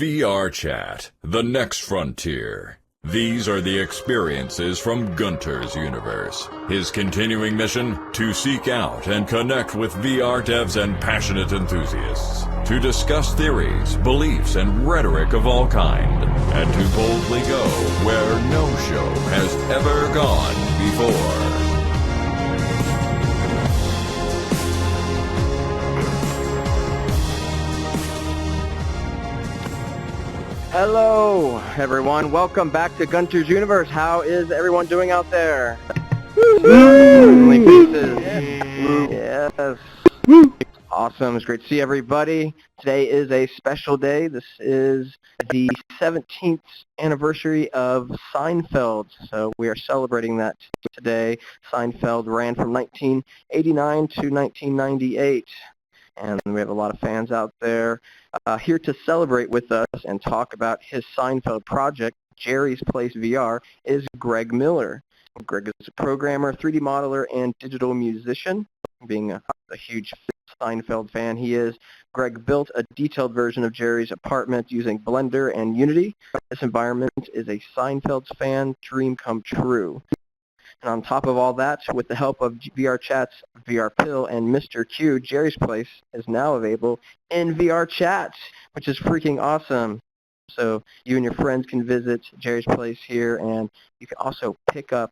VRChat, the next frontier. These are the experiences from Gunter's universe. His continuing mission? To seek out and connect with VR devs and passionate enthusiasts. To discuss theories, beliefs, and rhetoric of all kind. And to boldly go where no show has ever gone before. Hello, everyone. Welcome back to Gunter's Universe. How is everyone doing out there? Friendly faces. Yes. Awesome. It's great to see everybody. Today is a special day. This is the 17th anniversary of Seinfeld. So we are celebrating that today. Seinfeld ran from 1989 to 1998. And we have a lot of fans out there here to celebrate with us and talk about his Seinfeld project, Jerry's Place VR, is Greg Miller. Greg is a programmer, 3D modeler, and digital musician. Being a huge Seinfeld fan he is, Greg built a detailed version of Jerry's apartment using Blender and Unity. This environment is a Seinfeld fan dream come true. And on top of all that, with the help of VRChat's VR Pill and Mr. Q, Jerry's Place is now available in VRChat, which is freaking awesome. So you and your friends can visit Jerry's Place here, and you can also pick up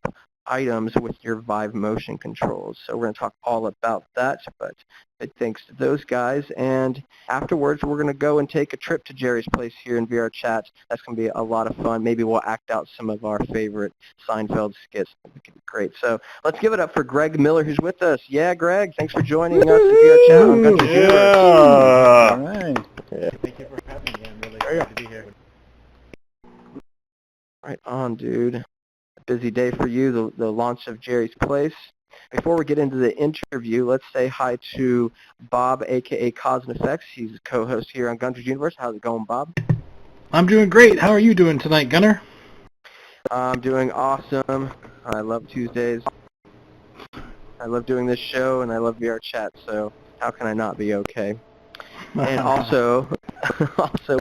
items with your Vive motion controls. So we're going to talk all about that, but big thanks to those guys. And afterwards, we're going to go and take a trip to Jerry's Place here in VRChat. That's going to be a lot of fun. Maybe we'll act out some of our favorite Seinfeld skits. It could be great. So let's give it up for Greg Miller, who's with us. Yeah, Greg, thanks for joining us in VRChat on Gunter's Universe. All right. Yeah. Thank you for having me. I'm really excited to be here. Right on, dude. Busy day for you, the launch of Jerry's Place. Before we get into the interview, let's say hi to Bob, a.k.a. Cause and Effects. He's a co-host here on Gunter's Universe. How's it going, Bob? I'm doing great. How are you doing tonight, Gunter? I'm doing awesome. I love Tuesdays. I love doing this show, and I love VRChat, so how can I not be okay? And also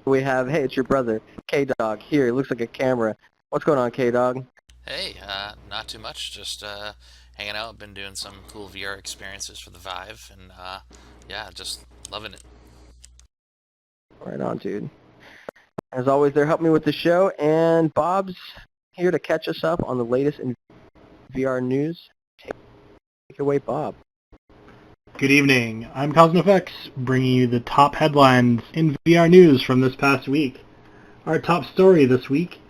we have, hey, it's your brother, K-Dog, here. He looks like a camera. What's going on, K-Dog? Hey, not too much, just hanging out. Been doing some cool VR experiences for the Vive, and yeah, just loving it. Right on, dude. As always, they're helping me with the show, and Bob's here to catch us up on the latest in VR news. Take it away, Bob. Good evening. I'm CosmoFX, bringing you the top headlines in VR news from this past week. Our top story this week,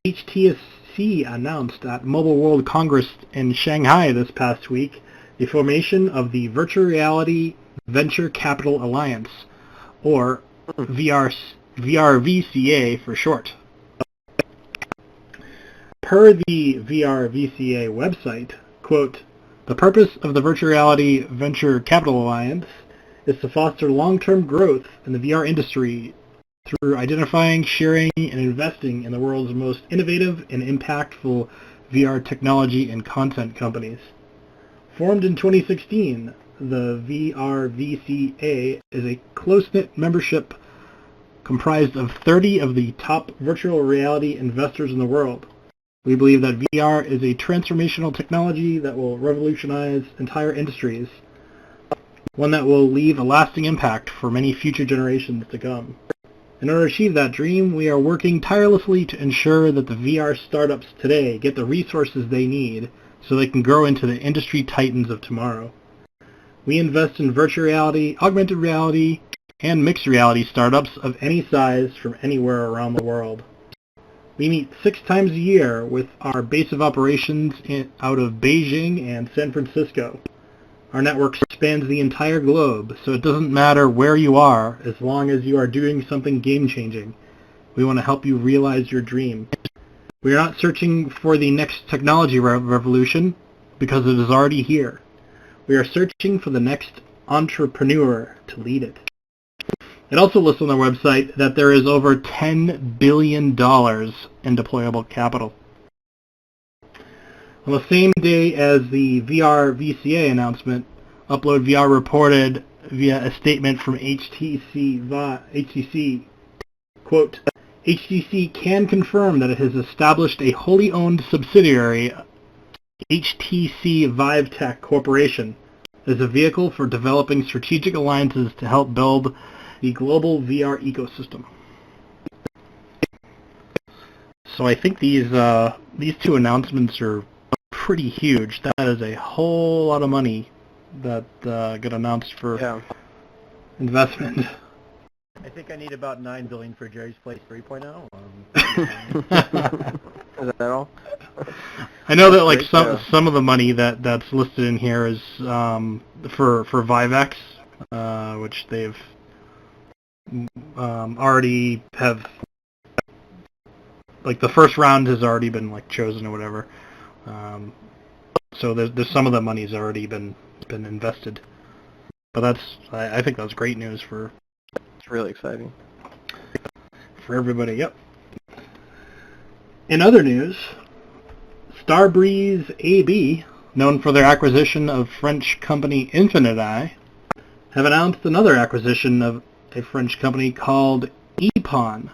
HTC announced at Mobile World Congress in Shanghai this past week the formation of the Virtual Reality Venture Capital Alliance, or VRVCA for short. Per the VRVCA website, quote, the purpose of the Virtual Reality Venture Capital Alliance is to foster long-term growth in the VR industry through identifying, sharing, and investing in the world's most innovative and impactful VR technology and content companies. Formed in 2016, the VRVCA is a close-knit membership comprised of 30 of the top virtual reality investors in the world. We believe that VR is a transformational technology that will revolutionize entire industries, one that will leave a lasting impact for many future generations to come. In order to achieve that dream, we are working tirelessly to ensure that the VR startups today get the resources they need so they can grow into the industry titans of tomorrow. We invest in virtual reality, augmented reality, and mixed reality startups of any size from anywhere around the world. We meet 6 times a year with our base of operations out of Beijing and San Francisco. Our network spans the entire globe, so it doesn't matter where you are as long as you are doing something game-changing. We want to help you realize your dream. We are not searching for the next technology revolution because it is already here. We are searching for the next entrepreneur to lead it. It also lists on their website that there is over $10 billion in deployable capital. On the same day as the VRVCA announcement, Upload VR reported via a statement from HTC, quote, HTC can confirm that it has established a wholly owned subsidiary, HTC Vive Tech Corporation, as a vehicle for developing strategic alliances to help build the global VR ecosystem. So I think these two announcements are pretty huge. That is a whole lot of money that got announced for investment. I think I need about $9 billion for Jerry's Place 3.0. Is that all? I know that like some of the money that's listed in here is for ViveX, which they've already have, like the first round has already been like chosen or whatever. So there's some of the money's already been invested. But I think that's great news for. It's really exciting for everybody. Yep. In other news, Starbreeze AB, known for their acquisition of French company Infinite Eye, have announced another acquisition of a French company called Epon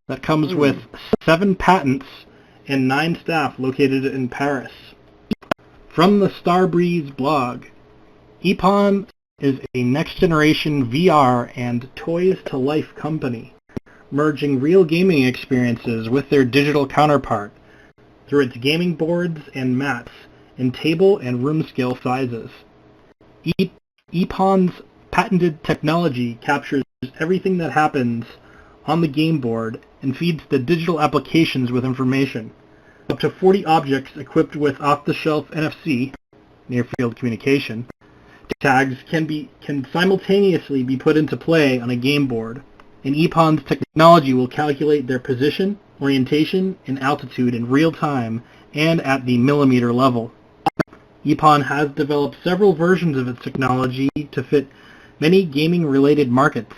that comes with 7 patents and 9 staff located in Paris. From the Starbreeze blog, Epon is a next-generation VR and toys-to-life company, merging real gaming experiences with their digital counterpart through its gaming boards and mats in table and room scale sizes. Epon's patented technology captures everything that happens on the game board and feeds the digital applications with information. Up to 40 objects equipped with off-the-shelf NFC, near-field communication, tags can simultaneously be put into play on a game board, and Epon's technology will calculate their position, orientation, and altitude in real time and at the millimeter level. Epon has developed several versions of its technology to fit many gaming-related markets,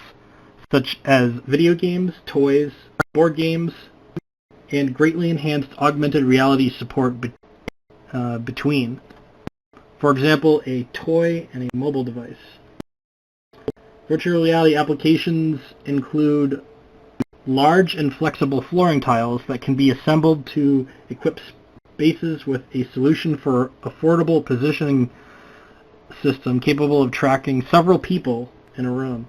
such as video games, toys, board games, and greatly enhanced augmented reality support between. For example, a toy and a mobile device. Virtual reality applications include large and flexible flooring tiles that can be assembled to equip spaces with a solution for affordable positioning system capable of tracking several people in a room.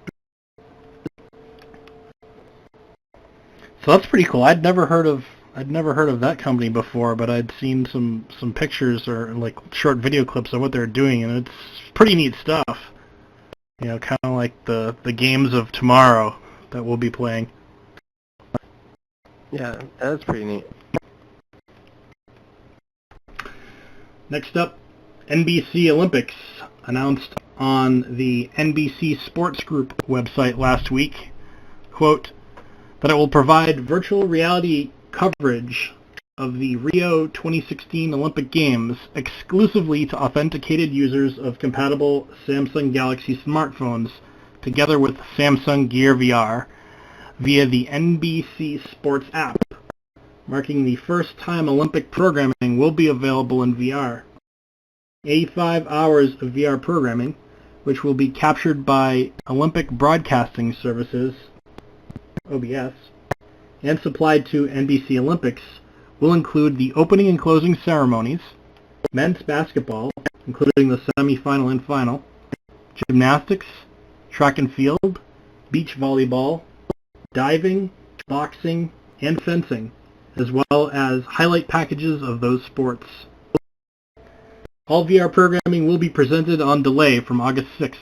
So that's pretty cool. I'd never heard of that company before, but I'd seen some pictures or like short video clips of what they're doing, and it's pretty neat stuff. You know, kind of like the games of tomorrow that we'll be playing. Yeah, that's pretty neat. Next up, NBC Olympics announced on the NBC Sports Group website last week, quote, that it will provide virtual reality coverage of the Rio 2016 Olympic Games exclusively to authenticated users of compatible Samsung Galaxy smartphones together with Samsung Gear VR via the NBC Sports app, marking the first time Olympic programming will be available in VR. 85 hours of VR programming, which will be captured by Olympic Broadcasting Services, OBS, and supplied to NBC Olympics, will include the opening and closing ceremonies, men's basketball, including the semi-final and final, gymnastics, track and field, beach volleyball, diving, boxing, and fencing, as well as highlight packages of those sports. All VR programming will be presented on delay from August 6th,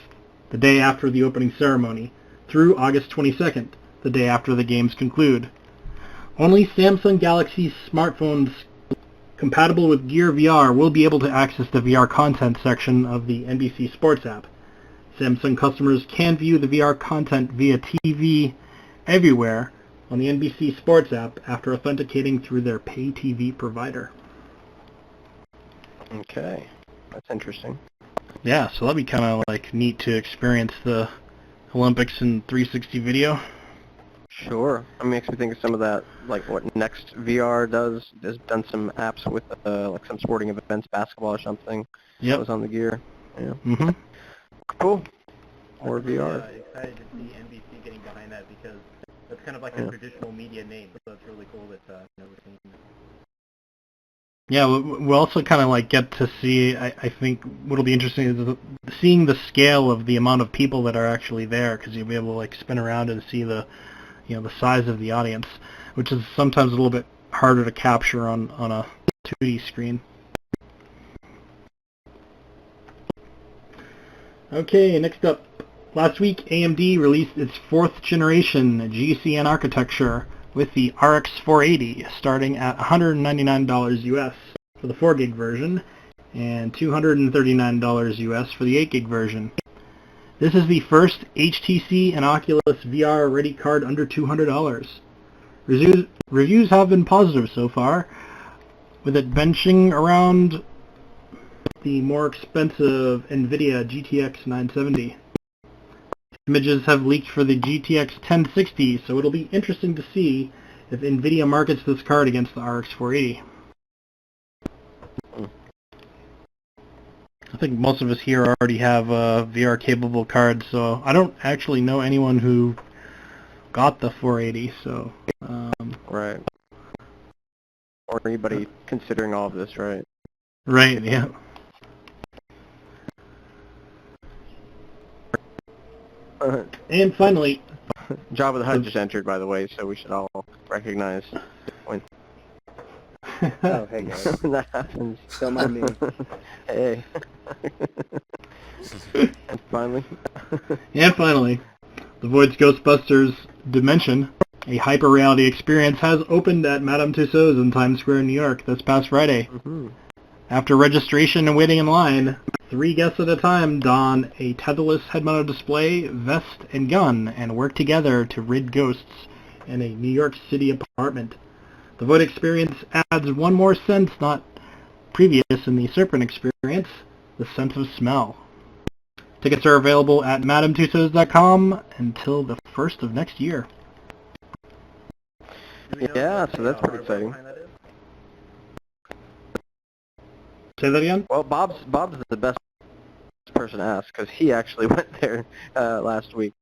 the day after the opening ceremony, through August 22nd, the day after the games conclude. Only Samsung Galaxy smartphones compatible with Gear VR will be able to access the VR content section of the NBC Sports app. Samsung customers can view the VR content via TV everywhere on the NBC Sports app after authenticating through their pay TV provider. Okay, that's interesting. Yeah, so that'd be kind of like neat to experience the Olympics in 360 video. Sure. It makes me think of some of that, like what Next VR does. Has done some apps with like some sporting events, basketball or something. Yep. That was on the Gear. Yeah. Mm-hmm. Cool. More VR. Excited to see NBC getting behind that because that's kind of like a traditional media name, so it's really cool that we're seeing it. Yeah, we'll also kind of like get to see, I think what'll be interesting is seeing the scale of the amount of people that are actually there, because you'll be able to like spin around and see the size of the audience, which is sometimes a little bit harder to capture on a 2D screen. Okay, next up. Last week, AMD released its 4th generation GCN architecture with the RX 480 starting at $199 US for the 4 gig version and $239 US for the 8 gig version. This is the first HTC and Oculus VR ready card under $200. Reviews have been positive so far, with it benching around the more expensive NVIDIA GTX 970. Images have leaked for the GTX 1060, so it'll be interesting to see if NVIDIA markets this card against the RX 480. I think most of us here already have VR-capable cards, so I don't actually know anyone who got the 480, so... Right. Or anybody considering all of this, right? Right, yeah. And finally... Jabba the Hutt just entered, by the way, so we should all recognize when Oh, hey guys. that happens. Don't mind me. Hey. And finally... The Void's Ghostbusters Dimension, a hyper-reality experience, has opened at Madame Tussauds in Times Square, New York this past Friday. Mm-hmm. After registration and waiting in line, 3 guests at a time don a tetherless head-mounted display, vest, and gun, and work together to rid ghosts in a New York City apartment. The Void experience adds one more sense not previous in the Serpent experience, the sense of smell. Tickets are available at MadameTussauds.com until the 1st of next year. Yeah, so that's pretty exciting. Say that again? Well, Bob's the best person to ask, because he actually went there last week.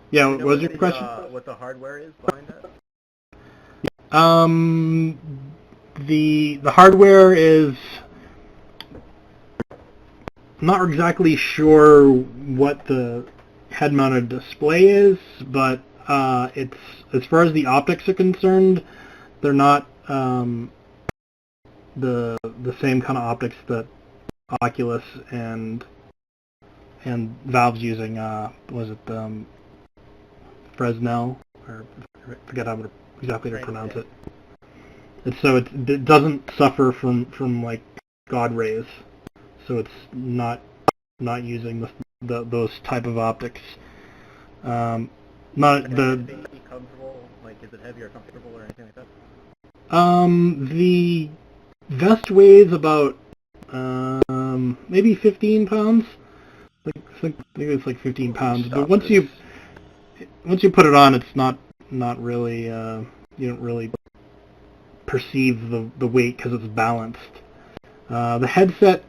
Yeah, what was your question? What the hardware is behind that? The hardware is... I'm not exactly sure what the head-mounted display is, but it's, as far as the optics are concerned, they're not the same kind of optics that Oculus and Valve's using. Was it Fresnel? Or I forget how exactly to pronounce it. And so it doesn't suffer from like God rays. So it's not using those type of optics. Not the. Is it comfortable? Like, is it heavy or comfortable or anything like that? The vest weighs about maybe 15 pounds. I think it's like 15 pounds. But once you put it on, it's not really you don't really perceive the weight because it's balanced. The headset.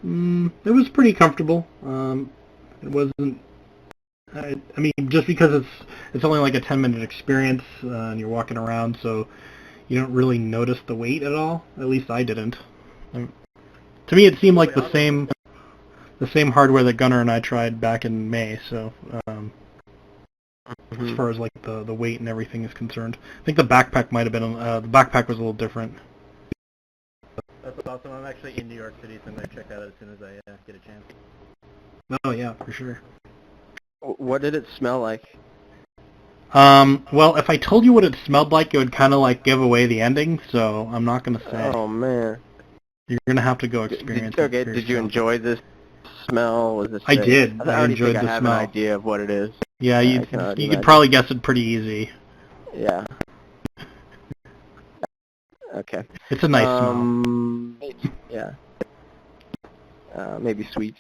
It was pretty comfortable. It wasn't. I mean, just because it's only like a 10-minute experience, and you're walking around, so you don't really notice the weight at all. At least I didn't. To me, it seemed like the same hardware that Gunter and I tried back in May. So, as far as like the weight and everything is concerned, I think the backpack might have been. The backpack was a little different. That's awesome. I'm actually in New York City, so I'm going to check that out as soon as I get a chance. Oh yeah, for sure. What did it smell like? Well, if I told you what it smelled like, it would kind of like give away the ending, so I'm not going to say. Oh man. You're going to have to go experience it. Did you enjoy this smell? Was this I did. I already enjoyed think the I have smell. an idea of what it is. Yeah, you could probably guess it pretty easy. Yeah. Okay. It's a nice smell. Yeah. Maybe sweet.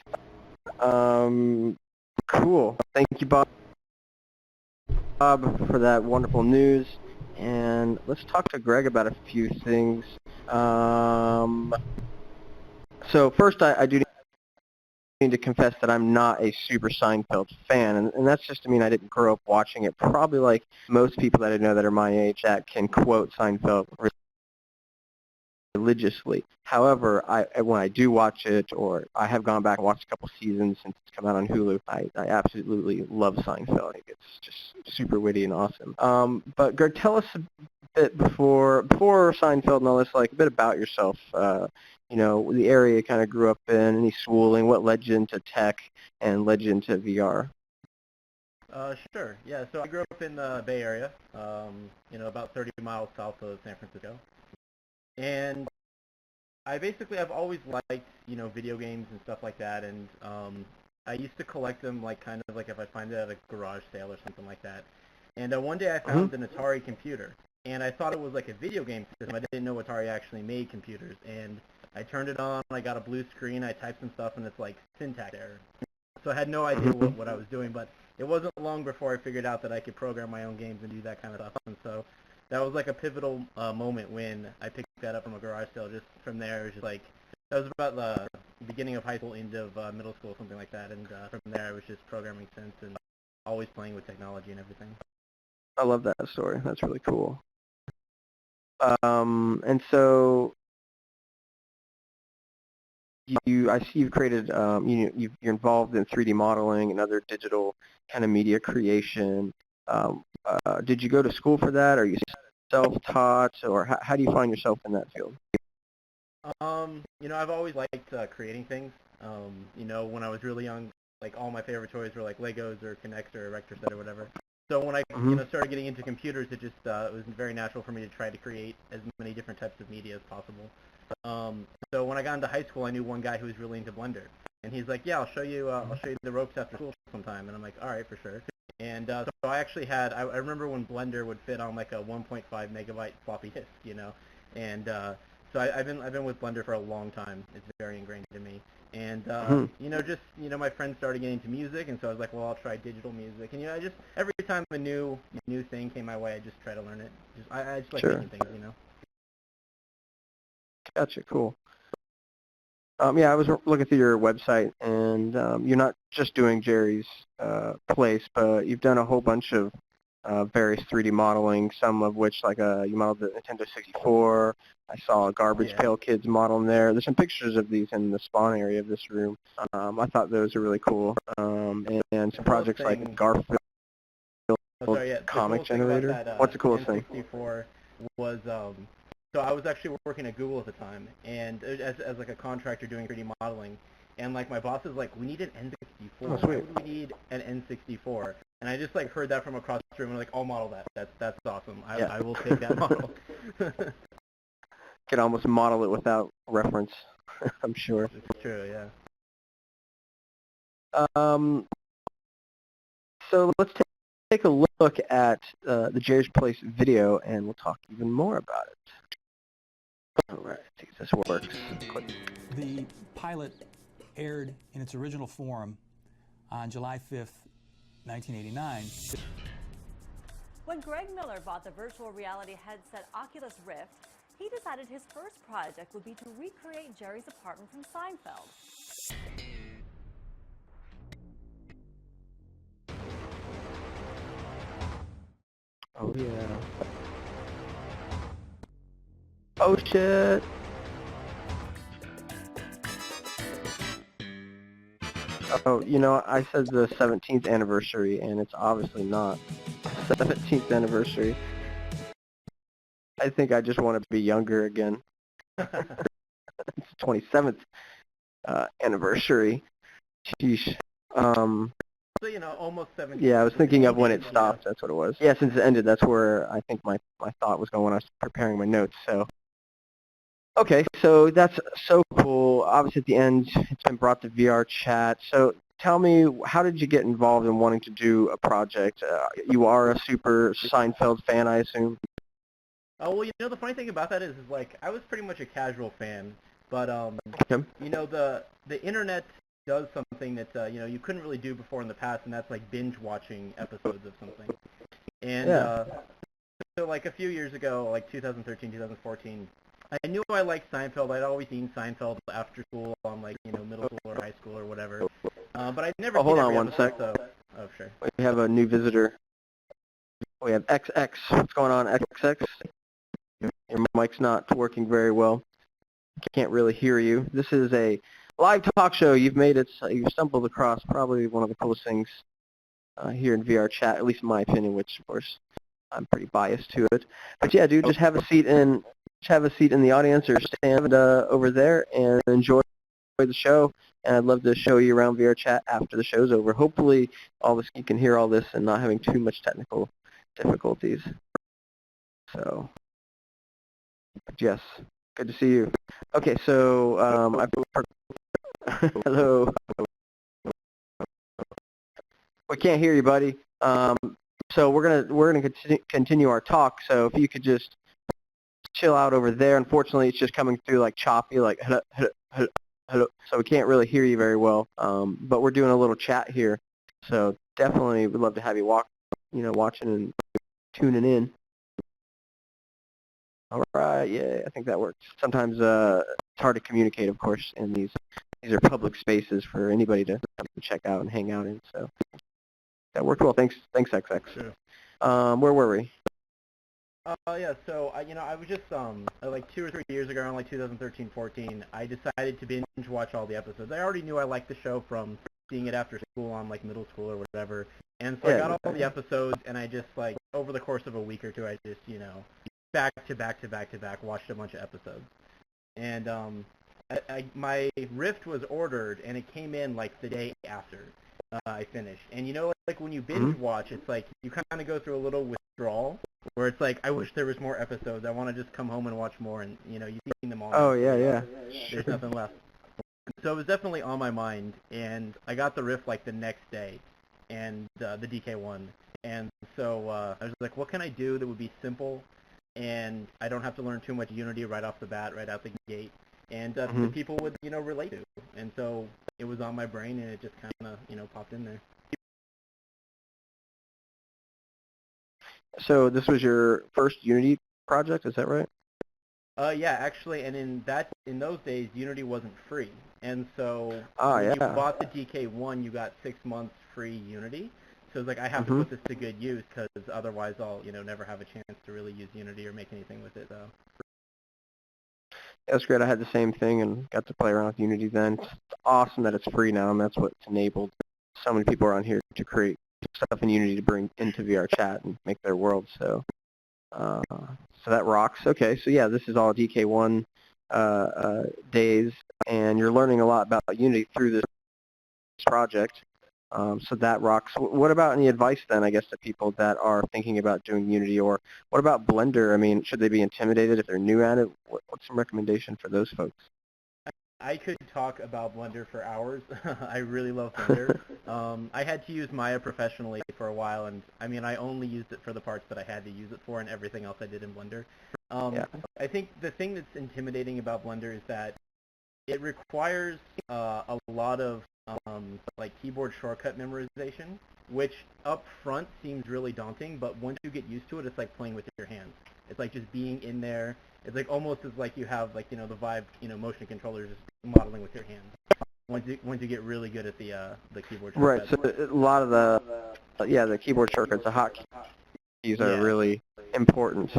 Cool. Thank you, Bob, for that wonderful news. And let's talk to Greg about a few things. So first, I do need to confess that I'm not a super Seinfeld fan, and that's just to mean I didn't grow up watching it. Probably like most people that I know that are my age that can quote Seinfeld religiously. However, when I do watch it, or I have gone back and watched a couple seasons since it's come out on Hulu, I absolutely love Seinfeld. I think it's just super witty and awesome. But Greg, tell us a bit before Seinfeld and all this, like a bit about yourself. You know, the area you kind of grew up in, any schooling, what led you into tech and led you into VR? Sure. Yeah, so I grew up in the Bay Area, you know, about 30 miles south of San Francisco. And I've always liked, you know, video games and stuff like that, and I used to collect them, like, kind of like if I find it at a garage sale or something like that. And one day I found an Atari computer, and I thought it was like a video game system. I didn't know Atari actually made computers, and I turned it on, I got a blue screen, I typed some stuff, and it's like syntax error. So I had no idea what I was doing, but it wasn't long before I figured out that I could program my own games and do that kind of stuff. And so that was like a pivotal moment when I picked that up from a garage sale. Just from there, it was just like, that was about the beginning of high school, end of middle school, something like that. And from there, I was just programming since and always playing with technology and everything. I love that story. That's really cool. And so I see you've created, you're involved in 3D modeling and other digital kind of media creation. Did you go to school for that? Are you self-taught, or how do you find yourself in that field? You know, I've always liked creating things. You know, when I was really young, like all my favorite toys were like Legos or Kinect or Erector Set or whatever. So when I you know, started getting into computers, it just it was very natural for me to try to create as many different types of media as possible. So when I got into high school, I knew one guy who was really into Blender, and he's like, "Yeah, I'll show you the ropes after school sometime." And I'm like, "All right, for sure." And so I actually had I remember when Blender would fit on like a 1.5 megabyte floppy disk, you know, and so I've been with Blender for a long time. It's very ingrained in me. And you know, just my friends started getting into music, and so I was like, well, I'll try digital music. And you know, I just every time a new thing came my way, I just try to learn it. I just like making things, you know. Gotcha, cool. Yeah, I was looking through your website, and you're not just doing Jerry's place, but you've done a whole bunch of various 3D modeling, some of which, like you modeled the Nintendo 64. I saw a Garbage Pail Kids model in there. There's some pictures of these in the spawn area of this room. I thought those are really cool. And some projects like Garfield Comic Generator. What's the coolest thing? N64 was so I was actually working at Google at the time, and as like a contractor doing 3D modeling, and like my boss is like, we need an N64. Oh, sweet. Why would we need an N64? And I just like heard that from across the room, and like, I'll model that. That's awesome. I will take that model. Could almost model it without reference, I'm sure. It's true, yeah. So let's take a look at the Jerry's Place video, and we'll talk even more about it. All right, see if this works. Click. The pilot aired in its original form on July 5th, 1989. When Greg Miller bought the virtual reality headset Oculus Rift, he decided his first project would be to recreate Jerry's apartment from Seinfeld. Oh, yeah. Oh, shit. Oh, you know, I said the 17th anniversary, and it's obviously not 17th anniversary. I think I just want to be younger again. It's 27th anniversary. Sheesh. So, you know, almost 17. Yeah, I was thinking of when it stopped. That's what it was. Yeah, since it ended, that's where I think my thought was going when I was preparing my notes. So, okay, so that's so cool. Obviously, at the end, it's been brought to VRChat. So tell me, how did you get involved in wanting to do a project? You are a super Seinfeld fan, I assume? Oh, well, you know, the funny thing about that is like, I was pretty much a casual fan. But, you know, the internet does something that, you know, you couldn't really do before in the past, and that's, like, binge-watching episodes of something. And so, like, a few years ago, like 2013, 2014, I knew I liked Seinfeld. I'd always seen Seinfeld after school on like, middle school or high school or whatever. But I'd never seen hold on every one episode, sec. so... Oh, sure. We have a new visitor. We have XX. What's going on, XX? Your mic's not working very well. Can't really hear you. This is a live talk show. You've made it. You've stumbled across probably one of the coolest things here in VRChat, at least in my opinion, which of course I'm pretty biased to it. But yeah, dude, just have a seat in the audience or stand over there and enjoy the show. And I'd love to show you around VRChat after the show's over. Hopefully, you can hear all this and not having too much technical difficulties. So, yes, good to see you. Okay, so hello. We can't hear you, buddy. So we're gonna continue our talk. So if you could just chill out over there. Unfortunately, it's just coming through like choppy, like hello, hello, hello, hello. So we can't really hear you very well. But we're doing a little chat here. So definitely would love to have you watching and tuning in. All right, yeah, I think that works. Sometimes it's hard to communicate, of course, and these are public spaces for anybody to check out and hang out in. So that worked well. Thanks, XX. Sure. Where were we? Yeah, so, I was just, like 2 or 3 years ago, around like 2013-14, I decided to binge watch all the episodes. I already knew I liked the show from seeing it after school on, like, middle school or whatever. And so I got all the episodes, and I just, like, over the course of a week or two, I just, back to back, watched a bunch of episodes. And, my Rift was ordered, and it came in, like, the day after I finished. And, like, when you binge watch, it's like, you kind of go through a little withdrawal, where it's like, I wish there was more episodes. I want to just come home and watch more, and, you've seen them all. Oh, yeah. There's nothing left. So it was definitely on my mind, and I got the Rift, like, the next day, and the DK1. And so I was like, what can I do that would be simple, and I don't have to learn too much Unity right off the bat, right out the gate, and that people would, relate to. And so it was on my brain, and it just kind of, popped in there. So this was your first Unity project, is that right? Yeah, actually, and in those days, Unity wasn't free, and so when you bought the DK1, you got 6 months free Unity. So it's like, I have to put this to good use, because otherwise I'll, never have a chance to really use Unity or make anything with it, though. That's great. I had the same thing and got to play around with Unity then. It's awesome that it's free now, and that's what's enabled so many people around here to create stuff in Unity to bring into VRChat and make their world. So that rocks. Okay, so yeah, this is all DK1 days, and you're learning a lot about Unity through this project. So that rocks. What about any advice then, I guess, to people that are thinking about doing Unity, or what about Blender? I mean, should they be intimidated if they're new at it? What's some recommendation for those folks? I could talk about Blender for hours. I really love Blender. I had to use Maya professionally for a while, and I mean, I only used it for the parts that I had to use it for, and everything else I did in Blender. I think the thing that's intimidating about Blender is that it requires a lot of like keyboard shortcut memorization, which up front seems really daunting, but once you get used to it, it's like playing with your hands. It's like just being in there. It's like almost as like you have like, the Vive, motion controllers, just modeling with your hands. Once you get really good at the keyboard shortcuts. Right. So a lot of the keyboard shortcuts, the hotkeys are really important.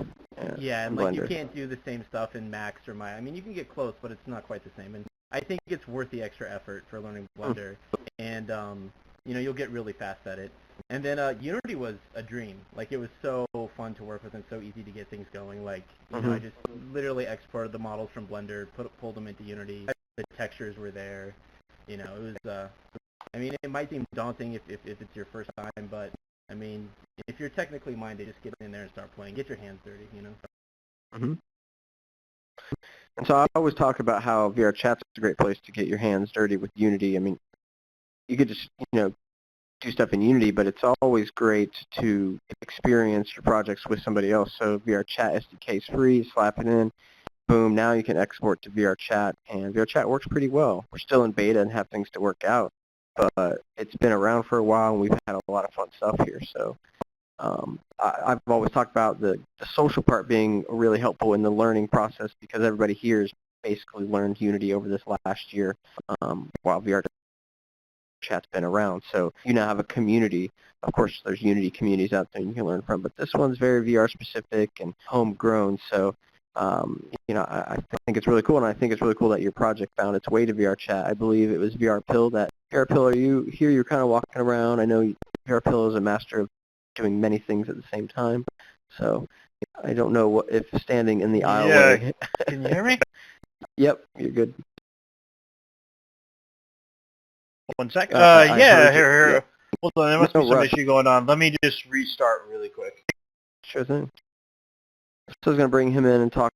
Yeah, and like you can't do the same stuff in Max or Maya. I mean, you can get close, but it's not quite the same. And I think it's worth the extra effort for learning Blender, and you'll get really fast at it. And then Unity was a dream. Like, it was so fun to work with and so easy to get things going. Like, I just literally exported the models from Blender, pulled them into Unity. The textures were there. It was. I mean, it might seem daunting if it's your first time, but I mean, if you're technically minded, just get in there and start playing. Get your hands dirty. And so I always talk about how VRChat's a great place to get your hands dirty with Unity. I mean, you could just, do stuff in Unity, but it's always great to experience your projects with somebody else. So VRChat SDK is free, slap it in, boom, now you can export to VRChat, and VRChat works pretty well. We're still in beta and have things to work out, but it's been around for a while, and we've had a lot of fun stuff here. So I've always talked about the social part being really helpful in the learning process because everybody here has basically learned Unity over this last year while VRChat's been around. So you now have a community. Of course, there's Unity communities out there you can learn from, but this one's very VR specific and homegrown. So I think it's really cool, and I think it's really cool that your project found its way to VRChat. I believe it was VRPill that. VRPill, are you here? You're kind of walking around. I know VRPill is a master of doing many things at the same time. So I don't know if standing in the aisleway. Yeah, can you hear me? Yep, you're good. 1 second. I Yeah, heard you. here. Yeah. Hold on, there must No be some rush. issue going on. Let me just restart really quick. Sure thing. So I was going to bring him in and talk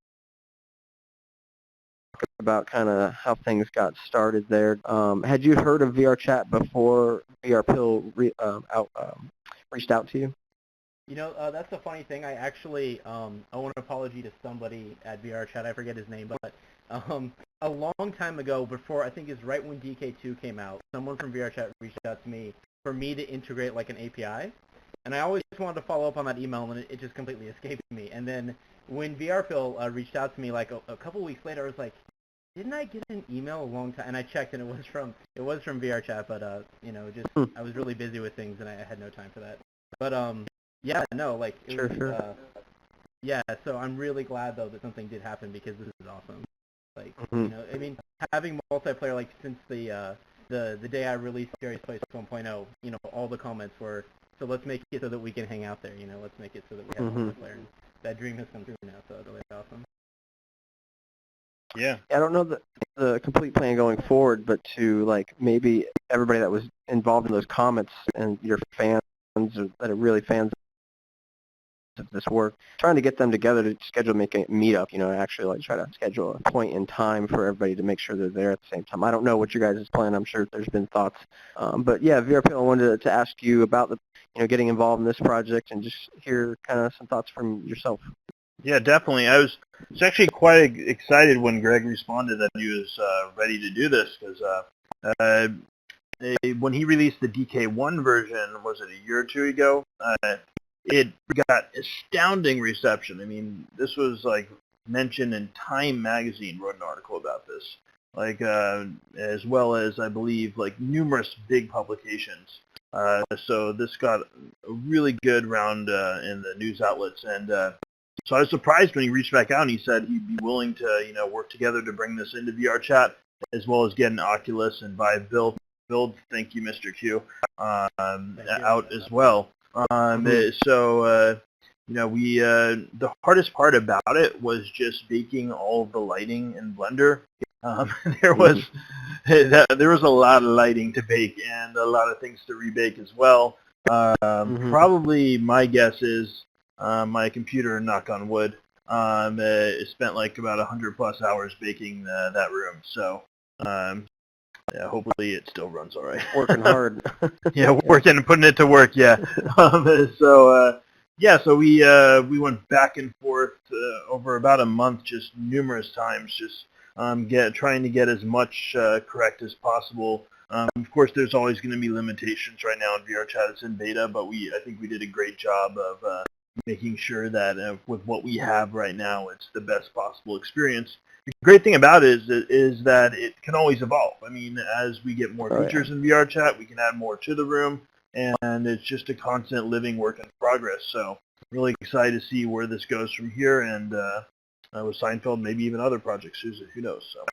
about kind of how things got started there. Had you heard of VRChat before VRPill reached out to you? You know, that's a funny thing. I actually owe an apology to somebody at VRChat. I forget his name, but a long time ago, before I think it's right when DK2 came out, someone from VRChat reached out to me for me to integrate like an API, and I always wanted to follow up on that email, and it just completely escaped me. And then when VRPill reached out to me like a couple weeks later, I was like, didn't I get an email a long time? And I checked, and it was from VRChat, but I was really busy with things, and I had no time for that. But yeah, no, like it was, yeah. So I'm really glad though that something did happen because this is awesome. Like I mean, having multiplayer like since the day I released Jerry's Place 1.0, all the comments were, so let's make it so that we can hang out there. Let's make it so that we have multiplayer. And that dream has come true now, so it's really awesome. Yeah. I don't know the complete plan going forward, but to like maybe everybody that was involved in those comments and your fans that are really fans of this work, trying to get them together to schedule, make a meetup, actually like try to schedule a point in time for everybody to make sure they're there at the same time. I don't know what your guys' plan. I'm sure there's been thoughts. But yeah, VRPill, I wanted to ask you about getting involved in this project and just hear kind of some thoughts from yourself. Yeah, definitely. I was actually quite excited when Greg responded that he was ready to do this because when he released the DK1 version, was it a year or two ago? It got astounding reception. I mean, this was like mentioned in Time magazine wrote an article about this, like as well as I believe like numerous big publications. So this got a really good round in the news outlets, and so I was surprised when he reached back out and he said he'd be willing to work together to bring this into VRChat as well as get an Oculus and Vive build. Thank you, Mr. Q, out as well. So we the hardest part about it was just baking all of the lighting in Blender. There was a lot of lighting to bake and a lot of things to rebake as well. Probably my guess is my computer, knock on wood, spent like about 100+ hours baking that room. So yeah, hopefully it still runs all right. Working hard. Yeah, working and putting it to work. Yeah. So we went back and forth over about a month, just numerous times, just trying to get as much correct as possible. Of course, there's always going to be limitations right now in VRChat. It's in beta, but I think we did a great job of making sure that with what we have right now, it's the best possible experience. The great thing about it is that it can always evolve. I mean, as we get more features in VRChat, we can add more to the room, and it's just a constant living work in progress. So really excited to see where this goes from here, and with Seinfeld, maybe even other projects. Who knows? So.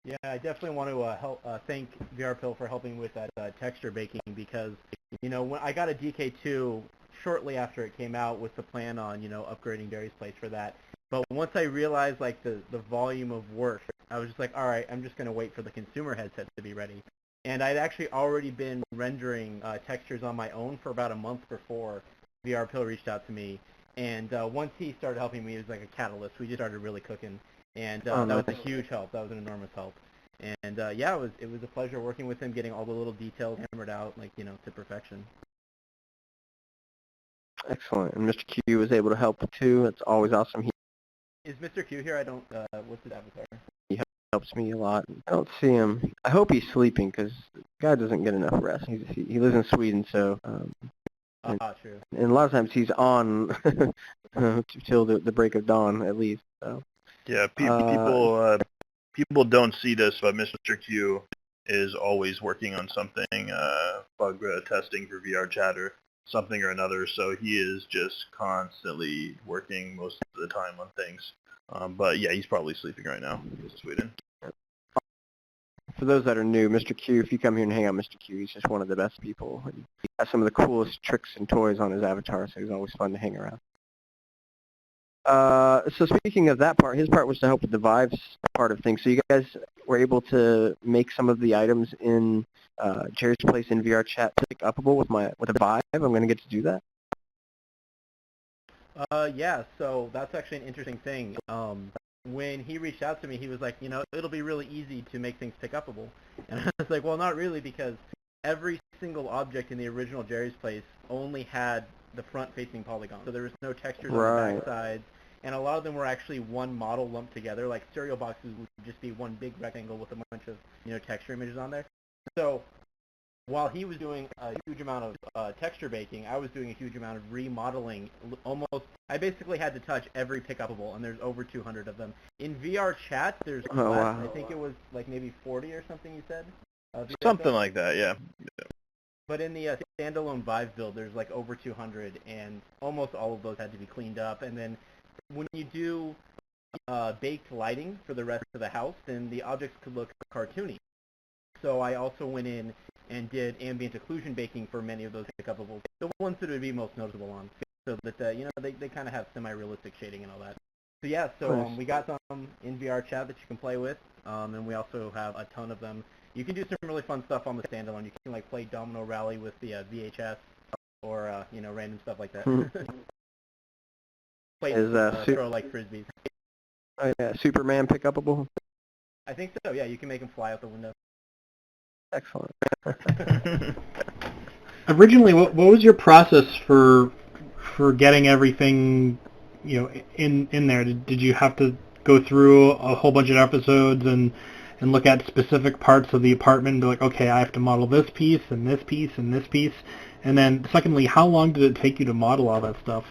Yeah, I definitely want to thank VRPill for helping with that texture baking because, when I got a DK2 shortly after it came out with the plan on, upgrading Jerry's Place for that. But once I realized, like, the volume of work, I was just like, all right, I'm just going to wait for the consumer headset to be ready. And I'd actually already been rendering textures on my own for about a month before VRPill reached out to me. And once he started helping me, it was like a catalyst. We just started really cooking. And that was a huge help. That was an enormous help. And yeah, it was a pleasure working with him, getting all the little details hammered out, like, to perfection. Excellent. And Mr. Q was able to help too. It's always awesome. Is Mr. Q here? I don't, what's his avatar? He helps me a lot. I don't see him. I hope he's sleeping because the guy doesn't get enough rest. He lives in Sweden, so True. And a lot of times he's on till the break of dawn at least. So. Yeah, people don't see this, but Mr. Q is always working on something, bug testing for VRChat or something or another. So he is just constantly working most of the time on things. But yeah, he's probably sleeping right now in Sweden. For those that are new, Mr. Q, if you come here and hang out with Mr. Q, he's just one of the best people. He has some of the coolest tricks and toys on his avatar, so he's always fun to hang around. So speaking of that part, his part was to help with the Vives part of things. So you guys were able to make some of the items in Jerry's Place in VRChat pick upable with a Vive. I'm going to get to do that. Yeah, so that's actually an interesting thing. When he reached out to me, he was like, it'll be really easy to make things pick upable. And I was like, well, not really, because every single object in the original Jerry's Place only had the front-facing polygon. So there was no textures on the back sides. And a lot of them were actually one model lumped together. Like cereal boxes would just be one big rectangle with a bunch of texture images on there. So while he was doing a huge amount of texture baking, I was doing a huge amount of remodeling. I basically had to touch every pick-upable, and there's over 200 of them. In VRChat, there's less. Wow. I think it was like maybe 40 or something you said? Something like that, yeah. But in the standalone Vive build, there's like over 200, and almost all of those had to be cleaned up. And then when you do baked lighting for the rest of the house, then the objects could look cartoony. So I also went in and did ambient occlusion baking for many of those pick-upables, the ones that would be most noticeable on, so that they kind of have semi-realistic shading and all that. So yeah, we got some in VRChat that you can play with, and we also have a ton of them. You can do some really fun stuff on the standalone. You can like play Domino Rally with the VHS, or random stuff like that. Throw like frisbees. Oh yeah, Superman pick-upable? I think so. Yeah, you can make him fly out the window. Excellent. Originally, what was your process for getting everything, in there? Did you have to go through a whole bunch of episodes and look at specific parts of the apartment and be like, okay, I have to model this piece and this piece and this piece? And then, secondly, how long did it take you to model all that stuff?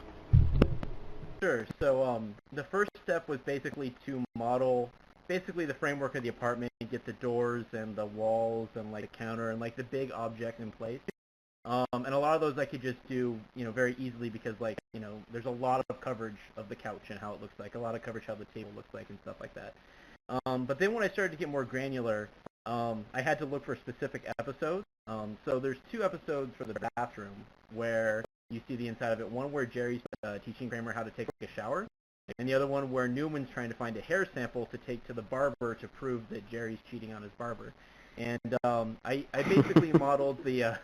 Sure. So the first step was basically to model the framework of the apartment, get the doors and the walls and like the counter and like the big object in place. And a lot of those I could just do, very easily because there's a lot of coverage of the couch and how it looks like, a lot of coverage how the table looks like and stuff like that. But then when I started to get more granular, I had to look for specific episodes. So there's 2 episodes for the bathroom where you see the inside of it. One where Jerry's teaching Kramer how to take a shower, and the other one where Newman's trying to find a hair sample to take to the barber to prove that Jerry's cheating on his barber. And I basically modeled the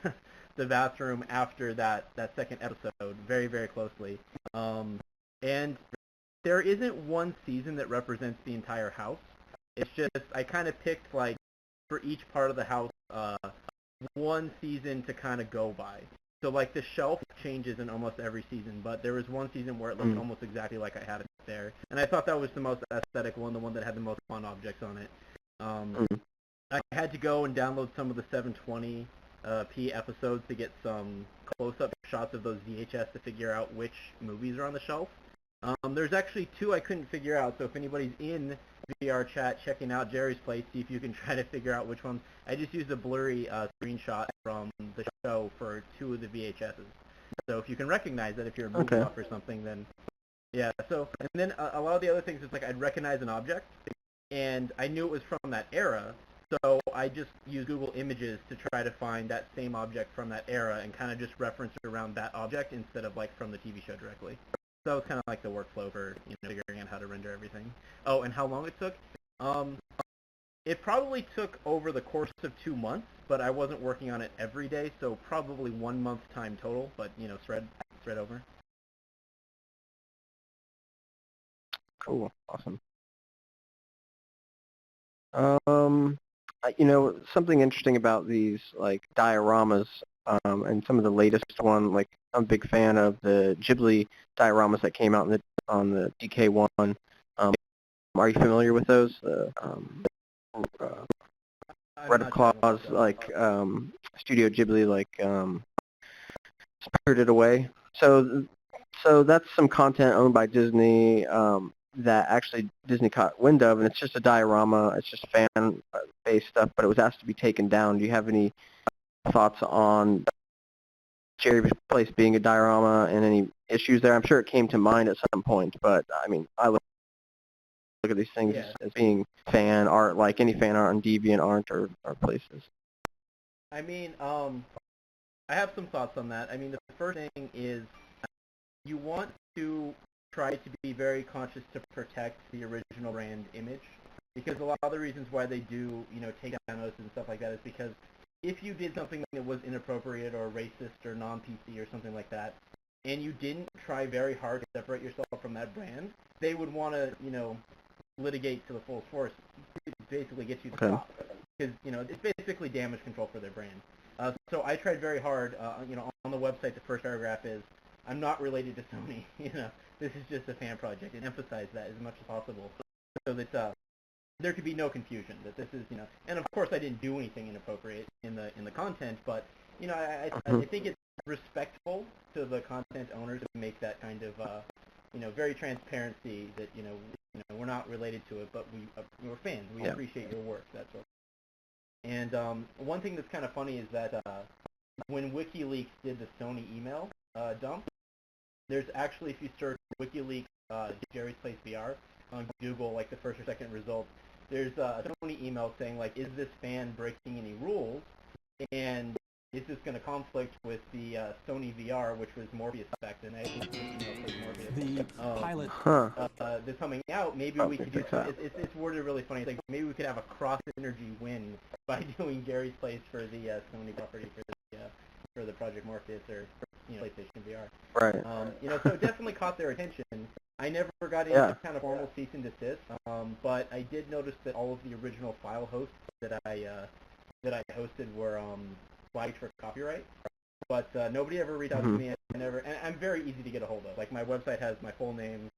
bathroom after that second episode very, very closely. And there isn't one season that represents the entire house. It's just I kind of picked like for each part of the house one season to kind of go by. So like the shelf changes in almost every season, but there was one season where it looked almost exactly like I had it there, and I thought that was the most aesthetic one, the one that had the most fun objects on it. I had to go and download some of the 720p episodes to get some close-up shots of those VHS to figure out which movies are on the shelf. There's actually 2 I couldn't figure out, so if anybody's in VRChat checking out Jerry's Place, see if you can try to figure out which ones. I just used a blurry screenshot from the show for 2 of the VHSs. So if you can recognize it, if you're a movie buff or something, then yeah. So and then a lot of the other things is like I'd recognize an object, and I knew it was from that era. So I just used Google Images to try to find that same object from that era and kind of just reference around that object instead of like from the TV show directly. So that was kind of like the workflow for figuring out how to render everything. Oh, and how long it took? It probably took over the course of 2 months, but I wasn't working on it every day, so probably 1 month time total, but spread over. Cool, awesome. Something interesting about these like dioramas, and some of the latest one, like I'm a big fan of the Ghibli dioramas that came out on the DK1. Are you familiar with those? Red of Claws, like Studio Ghibli, like Spirited Away. So that's some content owned by Disney that actually Disney caught wind of, and it's just a diorama. It's just fan-based stuff, but it was asked to be taken down. Do you have any thoughts on Jerry's Place being a diorama and any issues there? I'm sure it came to mind at some point, but I mean, I look at these things as being fan art, like any fan art on DeviantArt or places. I mean, I have some thoughts on that. I mean, the first thing is you want to try to be very conscious to protect the original brand image, because a lot of the reasons why they do, take down notes and stuff like that is because if you did something that was inappropriate or racist or non-PC or something like that, and you didn't try very hard to separate yourself from that brand, they would want to, litigate to the full force, basically get you to stop, because, it's basically damage control for their brand. So I tried very hard, on the website, the first paragraph is, I'm not related to Sony, this is just a fan project, and emphasize that as much as possible, so that there could be no confusion that this is, and of course I didn't do anything inappropriate in the content, but, I think it's respectful to the content owners to make that kind of, very transparency that, we're not related to it, but we're fans, we appreciate your work, that sort of thing. And one thing that's kind of funny is that when WikiLeaks did the Sony email dump, there's actually, if you search WikiLeaks Jerry's Place VR on Google, like the first or second result, there's a Sony email saying, like, is this fan breaking any rules? And is this going to conflict with the Sony VR, which was Morbius effect? And I think this email says Morbius. The pilot. That's coming out. Maybe we could do something. It's worded really funny. It's like maybe we could have a cross-synergy win by doing Jerry's Place for the Sony property for the Project Morpheus or PlayStation VR. Right. So it definitely caught their attention. I never got any kind of formal cease and desist, but I did notice that all of the original file hosts that I hosted were flagged for copyright. But nobody ever reached out to me. And I'm very easy to get a hold of. Like, my website has my full name.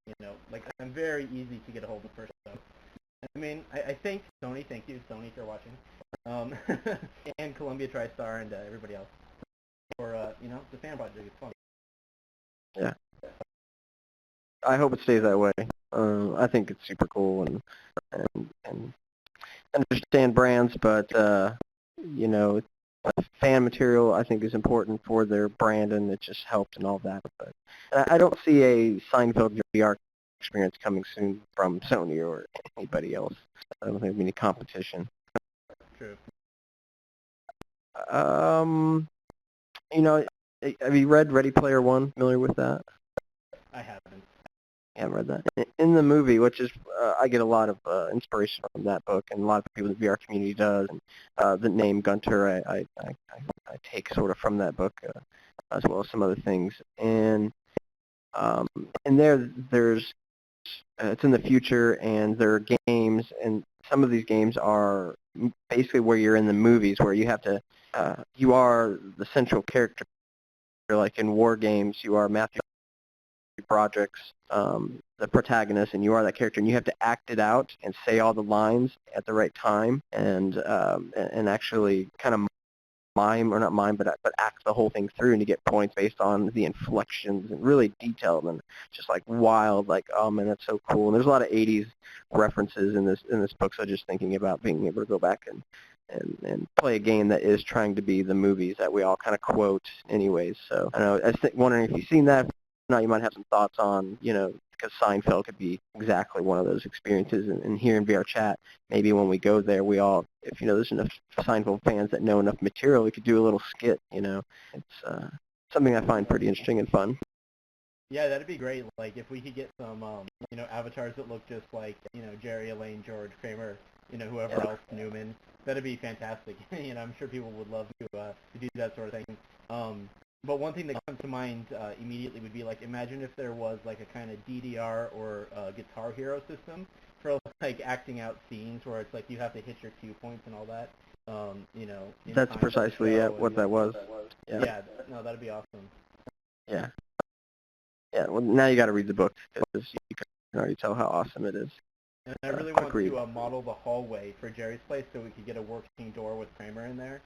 Like, I'm very easy to get a hold of first. So, I mean, I thank Sony. Thank you, Sony, if you're watching, and Columbia TriStar and everybody else for the fan project. It's fun. Yeah. I hope it stays that way. I think it's super cool and understand brands, but fan material I think is important for their brand, and it just helped and all that. But I don't see a Seinfeld VR experience coming soon from Sony or anybody else. I don't think there'll be any competition. True. Have you read Ready Player One? Familiar with that? I haven't. I haven't read that. In the movie, which is, I get a lot of inspiration from that book, and a lot of people in the VR community does. And, the name Gunter, I take sort of from that book, as well as some other things. And there's it's in the future, and there are games, and some of these games are basically where you're in the movies, where you have to, you are the central character. Like in war games, you are Matthew Broderick's the protagonist, and you are that character, and you have to act it out and say all the lines at the right time, and actually kind of mime, or not mime, but act the whole thing through, and you get points based on the inflections, and really detailed, and just like wild, like, oh man, that's so cool. And there's a lot of 80s references in this book, so just thinking about being able to go back and play a game that is trying to be the movies that we all kind of quote anyways. So I don't know, I was wondering if you've seen that. If not, you might have some thoughts on, because Seinfeld could be exactly one of those experiences. And here in VRChat, maybe when we go there, we all, if there's enough Seinfeld fans that know enough material, we could do a little skit. It's something I find pretty interesting and fun. Yeah, that'd be great. Like, if we could get some, avatars that look just like, Jerry, Elaine, George, Kramer, whoever else, Newman, that'd be fantastic. I'm sure people would love to do that sort of thing. But one thing that comes to mind immediately would be, like, imagine if there was, like, a kind of DDR or Guitar Hero system for, like, acting out scenes where it's like you have to hit your cue points and all that. That's precisely what that was. Yeah, no, that'd be awesome. Yeah. Yeah, well, now you got to read the book, because you can already tell how awesome it is. And I really want to model the hallway for Jerry's Place so we could get a working door with Kramer in there.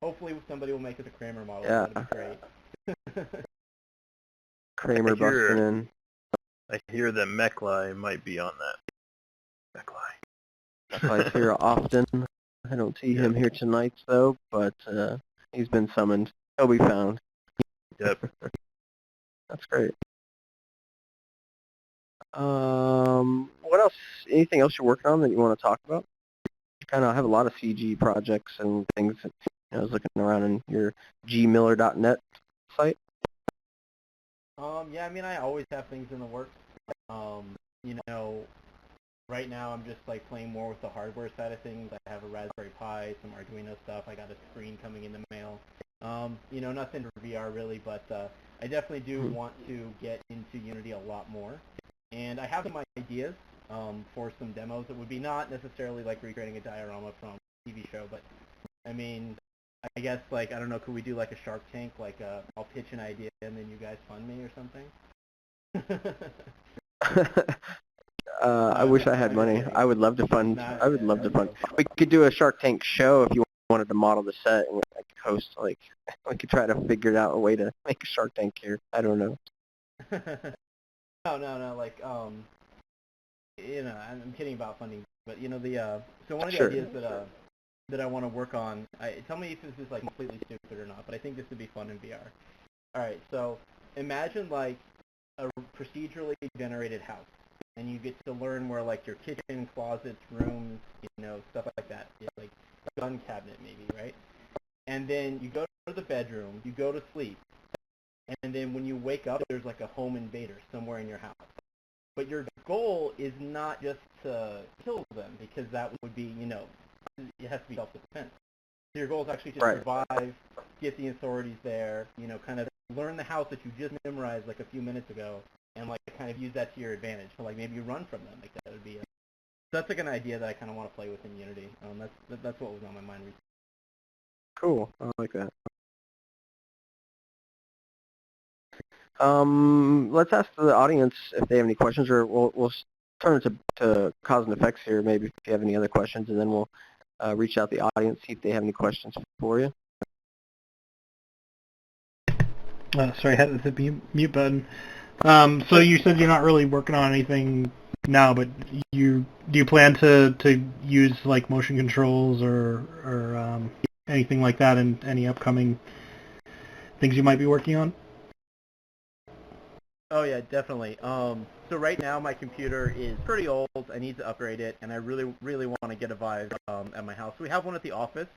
Hopefully somebody will make us a Kramer model. Yeah. That'd be great. Kramer busting in. I hear that Mekli might be on that. Mekli's here often. I don't see him here tonight, though, but he's been summoned. He'll be found. Yep. That's great. What else? Anything else you're working on that you want to talk about? You kind of have a lot of CG projects and things. I was looking around in your gmiller.net site. Yeah, I mean, I always have things in the works. Right now I'm just like playing more with the hardware side of things. I have a Raspberry Pi, some Arduino stuff. I got a screen coming in the mail. Nothing for VR really, but I definitely do want to get into Unity a lot more. And I have some ideas for some demos. It would be not necessarily like recreating a diorama from a TV show, but I mean, I guess like, I don't know, could we do like a Shark Tank? Like I'll pitch an idea and then you guys fund me or something? I wish I had money. I would love to fund. I would love to fund. We could do a Shark Tank show if you wanted to model the set, and I could host. Like, we could try to figure out a way to make a Shark Tank here. I don't know. No. Like, I'm kidding about funding, but so one of the Sure. ideas that I want to work on. Tell me if this is like completely stupid or not, but I think this would be fun in VR. All right, so imagine like a procedurally generated house. And you get to learn where like your kitchen, closets, rooms, stuff like that. It's like a gun cabinet maybe, right? And then you go to the bedroom, you go to sleep, and then when you wake up, there's like a home invader somewhere in your house. But your goal is not just to kill them, because that would be, it has to be self-defense. So your goal is actually to survive, get the authorities there, kind of learn the house that you just memorized like a few minutes ago, and like kind of use that to your advantage. So like maybe you run from them. Like that would be that's like an idea that I kind of want to play with in Unity. That's what was on my mind recently. Cool. I like that. Let's ask the audience if they have any questions, or we'll turn it to cause and effects here. Maybe if you have any other questions, and then we'll reach out to the audience, see if they have any questions for you. Sorry, I had the mute button. So you said you're not really working on anything now, but do you plan to use like motion controls or anything like that in any upcoming things you might be working on? Oh yeah, definitely. So right now my computer is pretty old. I need to upgrade it, and I really want to get a Vive at my house. We have one at the office,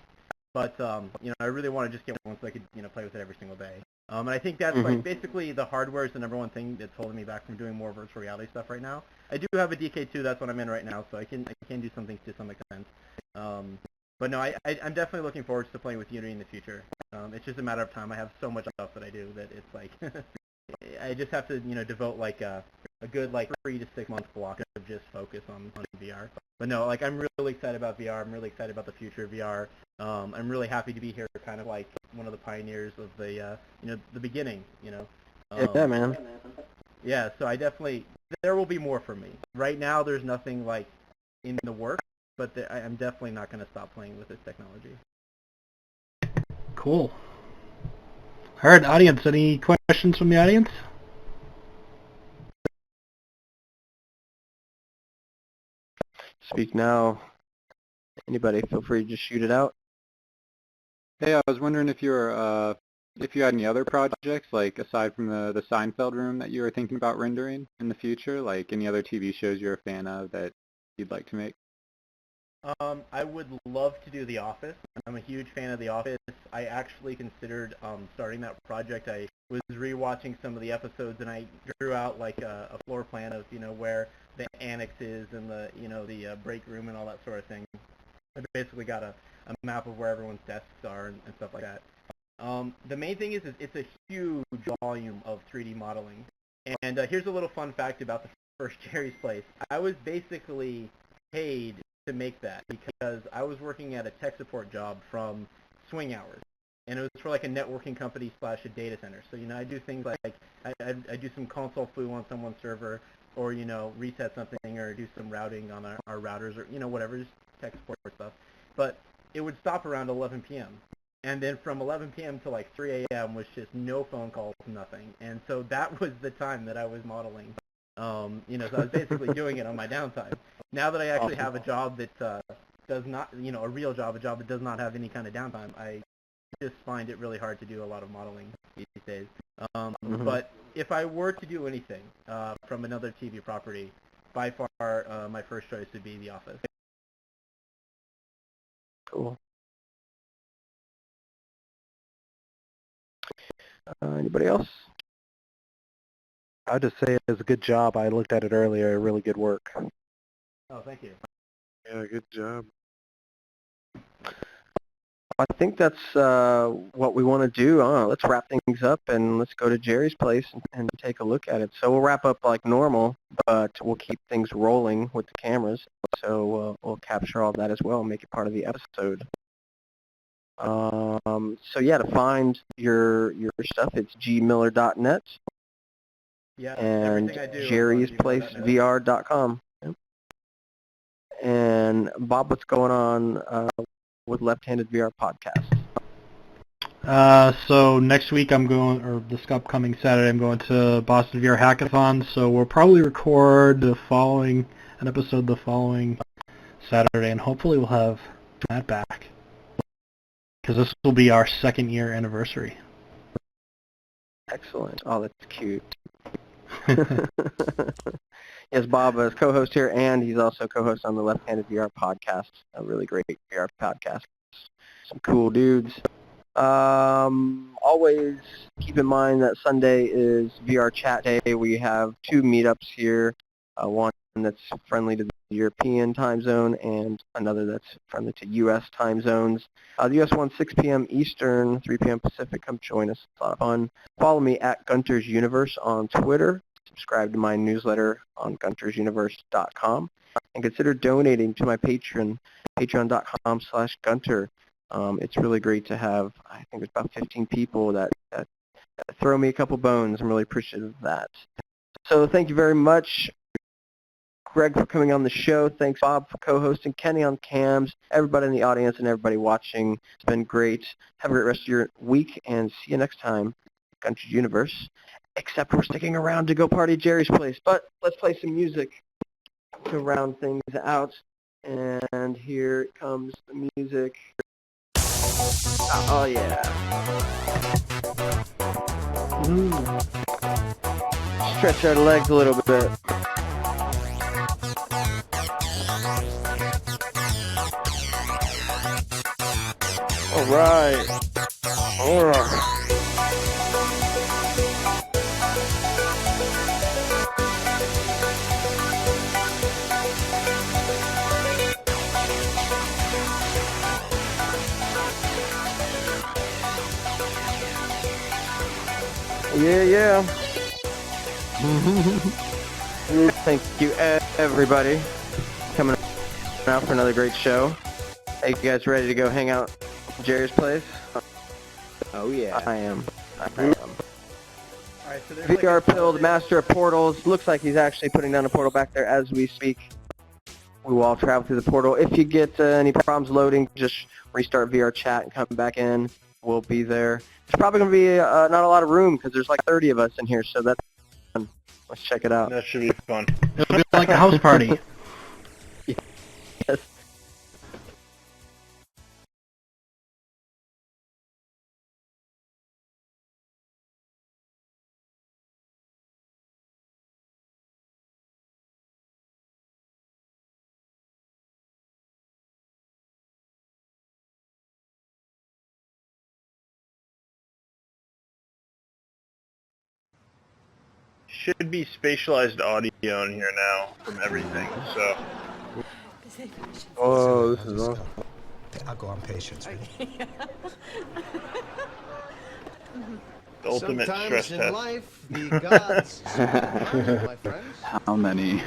but I really want to just get one so I could play with it every single day. And I think that's like basically the hardware is the number one thing that's holding me back from doing more virtual reality stuff right now. I do have a DK2, that's what I'm in right now, so I can do some things to some extent. But no, I'm definitely looking forward to playing with Unity in the future. It's just a matter of time. I have so much stuff that I do that it's like I just have to devote like a good like 3 to 6 month block of just focus on VR. But no, like I'm really excited about VR. I'm really excited about the future of VR. I'm really happy to be here, kind of like one of the pioneers of the the beginning. Yeah, man. Yeah, so there will be more for me. Right now, there's nothing like in the works, but I'm definitely not going to stop playing with this technology. Cool. All right, audience. Any questions from the audience? Speak now. Anybody, feel free to just shoot it out. Hey, I was wondering if you had any other projects, like aside from the Seinfeld room that you were thinking about rendering in the future, like any other TV shows you're a fan of that you'd like to make? I would love to do The Office. I'm a huge fan of The Office. I actually considered starting that project. I was rewatching some of the episodes, and I drew out like a floor plan of where the annex is and the the break room and all that sort of thing. I basically got a map of where everyone's desks are and stuff like that. The main thing is it's a huge volume of 3D modeling. And here's a little fun fact about the first Jerry's Place. I was basically paid to make that because I was working at a tech support job from swing hours. And it was for like a networking company / a data center. So, I do things like I do some console foo on someone's server, or, reset something, or do some routing on our routers, or, whatever, just tech support stuff. But it would stop around 11 p.m. And then from 11 p.m. to like 3 a.m. was just no phone calls, nothing. And so that was the time that I was modeling. You know, so I was basically doing it on my downtime. Now that I actually have a job that does not, you know, a real job, a job that does not have any kind of downtime, I just find it really hard to do a lot of modeling these days. But if I were to do anything from another TV property, by far my first choice would be The Office. Cool. Anybody else? I'd just say it was a good job. I looked at it earlier. Really good work. Oh, thank you. Yeah, good job. I think that's what we want to do. Let's wrap things up and let's go to Jerry's place and take a look at it. So we'll wrap up like normal, but we'll keep things rolling with the cameras. So we'll capture all that as well and make it part of the episode. So yeah, to find your stuff, it's gmiller.net. Yeah, and everything I do Jerry's place VR.com. Yep. And Bob, what's going on with Left-Handed VR podcast? So next week I'm going, or this upcoming Saturday, I'm going to Boston VR Hackathon. So we'll probably record an episode the following Saturday, and hopefully we'll have Matt back, because this will be our 2nd year anniversary. Excellent. Oh, that's cute. Yes, Bob is co-host here, and he's also co-host on the Left-Handed VR podcast, a really great VR podcast. Some cool dudes. Always keep in mind that Sunday is VRChat day. We have 2 meetups here, one that's friendly to the European time zone and another that's friendly to U.S. time zones. The U.S. one, 6 p.m. Eastern, 3 p.m. Pacific. Come join us. It's a lot of fun. Follow me at Gunters Universe on Twitter. Subscribe to my newsletter on guntersuniverse.com. And consider donating to my Patreon, patreon.com/Gunter. It's really great to have, I think there's about 15 people that throw me a couple bones. I'm really appreciative of that. So thank you very much, Greg, for coming on the show. Thanks, Bob, for co-hosting, Kenny on cams, everybody in the audience, and everybody watching. It's been great. Have a great rest of your week, and see you next time, Gunter's Universe. Except we're sticking around to go party at Jerry's place. But let's play some music to round things out. And here comes the music. Oh yeah. Stretch our legs a little bit. All right. Yeah. Thank you, everybody, coming out for another great show. Are you guys ready to go hang out at Jerry's place? Oh yeah, I am. Alright, so there's VR Pill, the master of portals. Looks like he's actually putting down a portal back there as we speak. We will all travel through the portal. If you get any problems loading, just restart VRChat and come back in. We'll be there. There's probably going to be not a lot of room because there's like 30 of us in here, so that's fun. Let's check it out. That should be fun. It'll be like a house party. Yes. Should be spatialized audio in here now from everything, so. Oh, this is awesome. I'll go on patience. The ultimate stress Sometimes in test. life, the gods, my friends. How many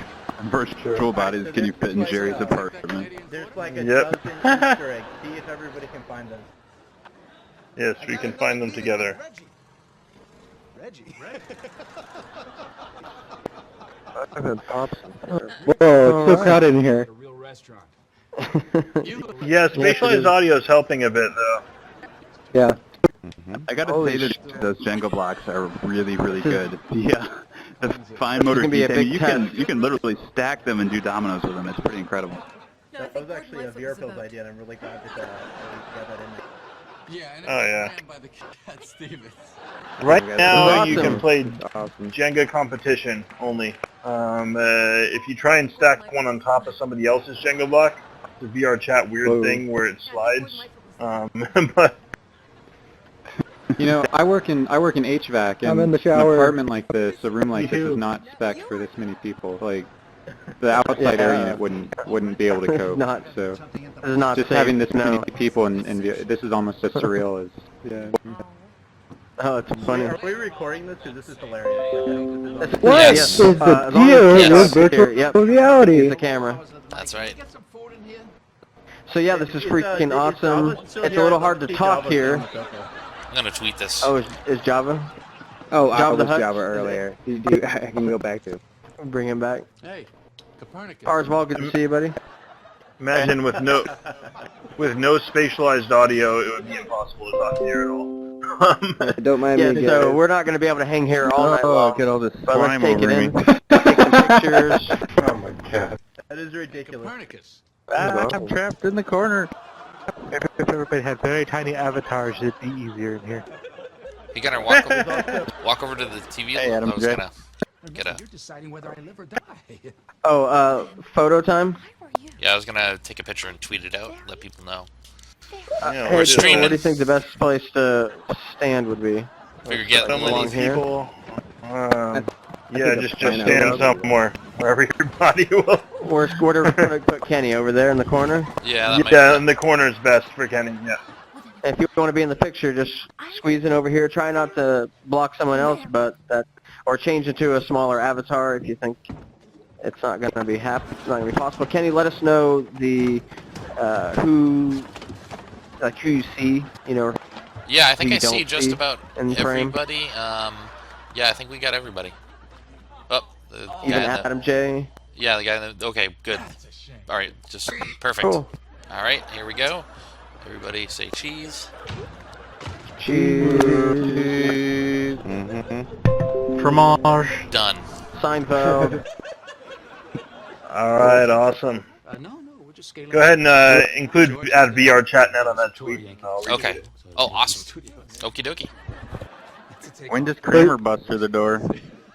virtual bodies can you fit in Jerry's apartment? There's like a Yep. dozen Easter eggs. See if everybody can find them. Yes, we can find them together. Reggie. I've had pops. Whoa, it's so crowded in here. A real restaurant. Yeah, spatialized audio is helping a bit, though. Yeah. I gotta say that those Jenga blocks are really, really good. Yeah. The fine motor detailing, you can literally stack them and do dominoes with them. It's pretty incredible. That was actually a VRPill's idea, and I'm really glad that we got that in there. Yeah, and Oh, yeah. by the cat Stevens. Right now, Awesome. you can play Jenga competition only. If you try and stack one on top of somebody else's Jenga block, the VRChat weird thing where it slides. But You know, I work in HVAC, and I'm in the shower. an apartment like this, a room like this, is not spec'd for this many people. Like, the outside air unit wouldn't be able to cope. Not- so This is not just safe, having this many no. people and this is almost as surreal as Oh, it's funny. Are we recording this? Because this is hilarious. What Yes. is the deal with virtual reality? Use the camera. That's right. So yeah, this is freaking awesome. It's a little hard to talk here. I'm gonna tweet this. Oh, is Java? Oh, I Java the was Hutt? Java earlier. I can go back to. Bring him back. Hey, Copernicus. Parswell, good to see you, buddy. imagine with no spatialized audio, it would be impossible to talk to you at all. Don't mind Yeah, me. so we're not going to be able to hang here all night long. Get all this But let's slime take it over in. me. Take some pictures. Oh my god. That is ridiculous. Copernicus. I'm trapped in the corner. If everybody had very tiny avatars, it'd be easier in here. You gotta walk over to the TV. Hey, Adam I was J. gonna get a. You're deciding whether I live or die. Oh, photo time? Yeah, I was gonna take a picture and tweet it out, let people know. Yeah, Hey, we're Jason, streaming. what do you think the best place to stand would be? Figure get Some along of these here? people. think Yeah, the just final stand somewhere, wherever your body will. Where's Squirter? Put Kenny over there in the corner. Yeah, that Yeah, in the corner is best for Kenny, yeah. If you want to be in the picture, just squeeze in over here. Try not to block someone else, or change into a smaller avatar if you think it's not going to be it's not going to be possible. Kenny, let us know the who you see. You know. Yeah, I think who I you don't see just about in frame. everybody. Yeah, I think we got everybody. Oh, the guy Even in the, Adam J. yeah, the guy in the, okay, good. All right, just perfect. Cool. All right, here we go. Everybody say cheese. Cheese. Fromage. Done. Seinfeld. All right, awesome. No, we're just scaling. Go ahead and add VRChat on that tweet. Okay. Oh, awesome. Okie dokie. When does Kramer bust through the door?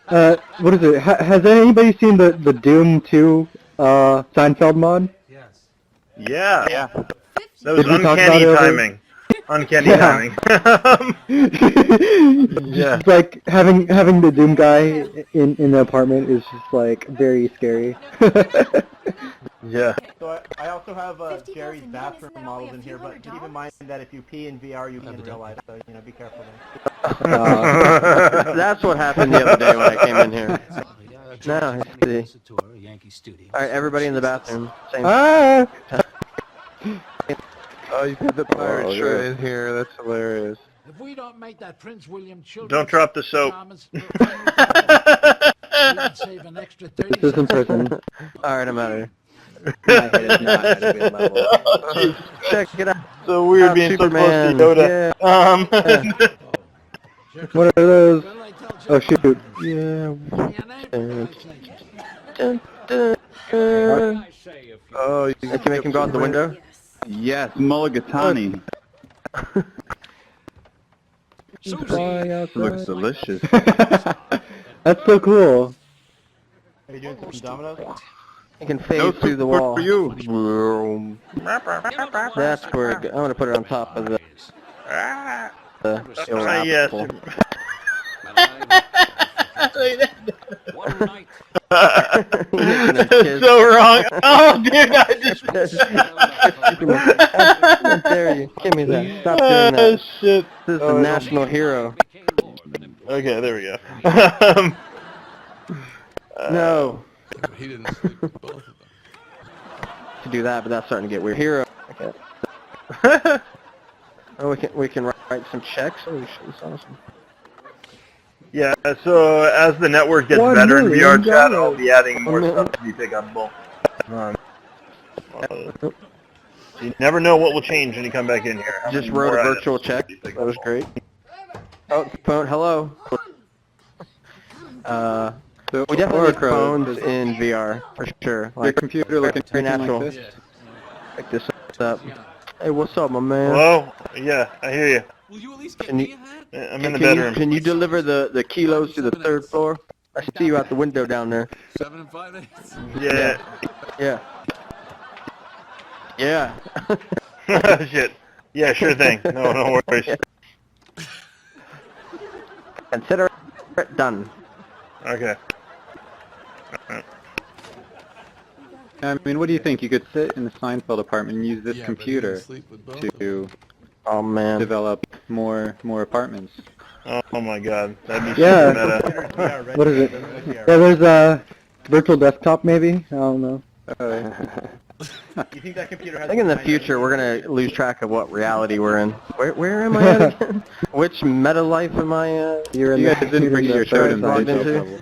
What is it? Has anybody seen the Doom 2 Seinfeld mod? Yeah. Yeah. That was Did we talk uncanny about it timing. Uncanny timing. Yeah. It's like having the Doom guy in the apartment is just like very scary. Yeah. So I also have Jerry's bathroom models in here, but keep in mind that if you pee in VR, you pee in real life, so be careful there. That's what happened the other day when I came in here. No, let's see. All right, everybody in the bathroom. Same. Oh, you got the pirate shirt in here. That's hilarious. If we don't make that Prince William children, Don't drop the soap. save an extra 30 This is in prison. All right, I'm out of here. My head is not at a good level. Check it out. So weird being Superman. so close to Yoda. What are those? Oh shoot. Yeah. Oh, you can make him go out the window? Yes, mulligatawny. Looks delicious. That's so cool. Are you doing some dominoes? You can phase through the wall. For you. That's where I'm going to put it on top of the old Yes. apple. That's so wrong. Oh, dude, I just... There you give me that. Stop doing that. Shit. This is the national hero. Okay, there we go. No. He didn't sleep with both of them. To do that, but that's starting to get weird. Hero. Okay. Oh, we can write some checks. Oh, that's awesome. Yeah, so as the network gets better in VRChat, I'll be adding more stuff to be pickable. You never know what will change when you come back in here. Just wrote a virtual check. That was great. Oh, phone. Hello. We definitely need phones in VR for sure. Your computer looking very natural. like this? Pick this up. Hey, what's up, my man? Hello? Yeah, I hear you. Will you at least get me a hat? I'm in the bedroom. Can you deliver the kilos to the 3rd floor? I see you out the window down there. 7 5/8. Yeah. Yeah. Yeah. Shit. Yeah, sure thing. No worries. Consider it done. Okay. I mean, what do you think? You could sit in the Seinfeld apartment and use this computer to develop more apartments. Oh my God, that'd be Yeah. super meta. What is it? Yeah, there's a virtual desktop maybe? I don't know. You think that computer has? I think in the future we're gonna lose track of what reality we're in. Where am I at again? Which meta life am I? You guys didn't bring your totem logged into?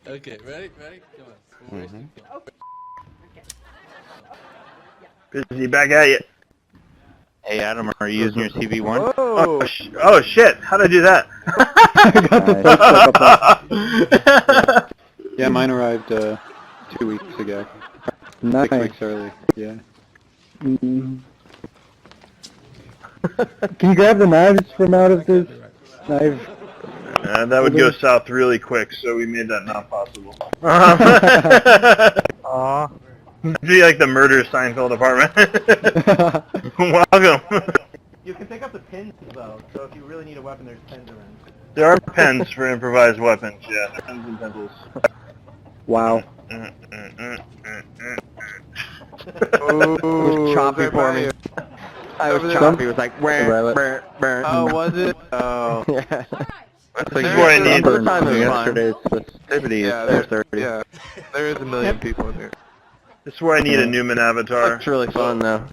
Okay, ready? Come on. Busy back at you. Hey Adam, are you using your TV1? Oh shit! How'd I do that? Yeah, mine arrived 2 weeks ago. Nice. 6 weeks early. Yeah. Can you grab the knives from out of this knife? That would go south really quick, so we made that not possible. Aw. Be like the murder Seinfeld apartment. Welcome. You can pick up the pins though, so if you really need a weapon, there's pins around. There are pens for improvised weapons, yeah. Pens and pencils. Wow. It was choppy for me. I was choppy. It was like, where? Oh, was it? Oh. Yeah. This is where I need yesterday's festivities. Yeah, there is a million people in here. This is where I need a Newman avatar. It's really fun though.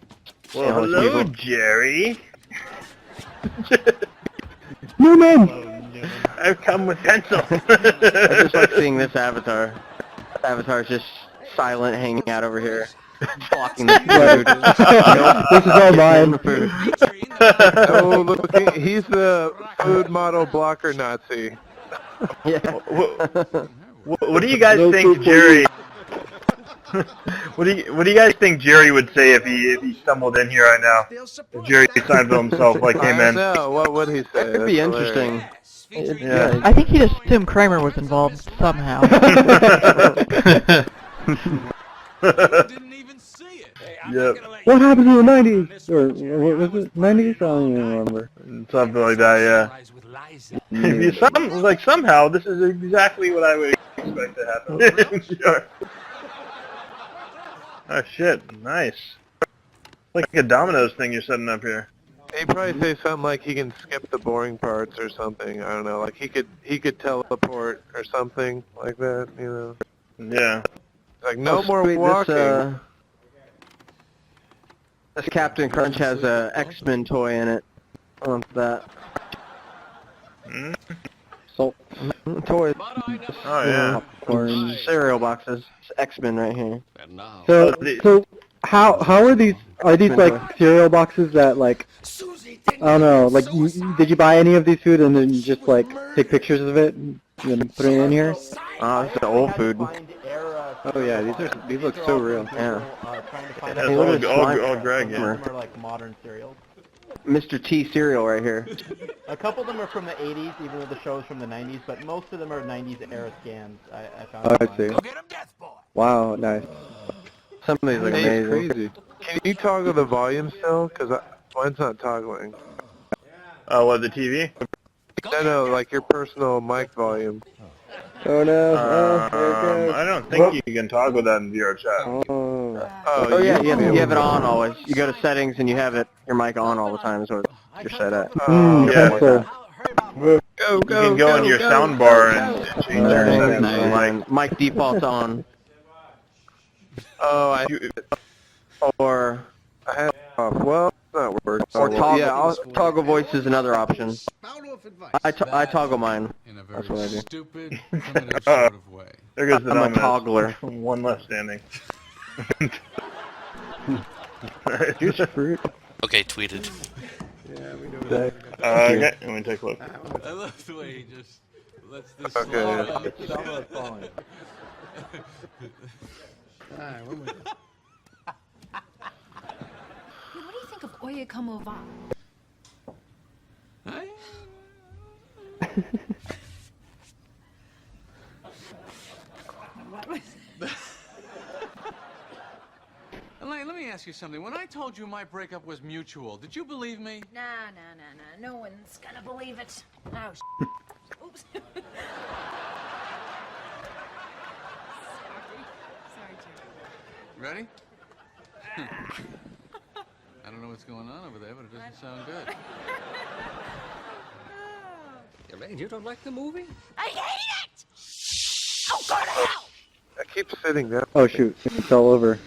Well, hello, Jerry. Newman! I've come with pencil. I just like seeing this avatar. This avatar's just silent, hanging out over here, blocking the food. This is all mine. Oh, look, he's the food model blocker Nazi. Yeah. What do you guys think, Jerry? What do you guys think Jerry would say if he stumbled in here right now? If Jerry Seinfeld himself came in. I don't know. What would he say? That could be interesting. Yeah. I think he just assumed Kramer was involved somehow. Didn't even see it. Yep. What happened in the 90s? Or what was it? 90s? I don't even remember. Something like that, yeah. Somehow this is exactly what I would expect to happen. Sure. Oh shit, nice. Like a Domino's thing you're setting up here. He'd probably say something like he can skip the boring parts or something. I don't know. Like he could teleport or something like that. You know. Yeah. Like no more walking. This Captain Crunch has a X-Men toy in it. I want that. Salt. Toys. Oh yeah. Popcorn. Cereal boxes. It's X-Men right here. So how are these? Are these like cereal boxes that like? I don't know. Like, did you buy any of these food and then you just like take pictures of it and put it in here? Oh, this is old food. Oh yeah, these look so real. Yeah. All Greg, yeah. Some are like modern cereals. Mr. T cereal right here. A couple of them are from the 80s, even though the show is from the 90s, but most of them are 90s era scans. I found. Oh, I see. Wow, nice. Some of these look amazing. Crazy. Can you toggle the volume still? Because mine's not toggling. Oh, what, the TV? No, like your personal mic volume. Oh no. I don't think you can toggle that in VRChat. Oh yeah, you have it on always. You go to settings and you have your mic on all the time is what you're set at. Yeah. So, You can go in your sound bar and change your settings. Mic default's on. Oh, Or I have off. Well, it's not working. toggle voice is another option. advice. I toggle mine. In a That's very what I do. stupid, primitive sort of way. There goes the I'm a Domino's. toggler. One less standing. Juice fruit. Okay, tweeted. Yeah, we know that. Okay, let me take a look. I love the way he just lets this Okay. slide out. Domino's falling. Alright, one more. What do you think of Oye Como Va? Hey? What was Elaine, let me ask you something. When I told you my breakup was mutual, did you believe me? Nah. No one's gonna believe it. Oh, oops. Sorry, Jerry. Ready? I don't know what's going on over there, but it doesn't sound good. Elaine, you don't like the movie? I hate it! Oh, go to hell! I keep sitting down. Oh shoot, it's all over.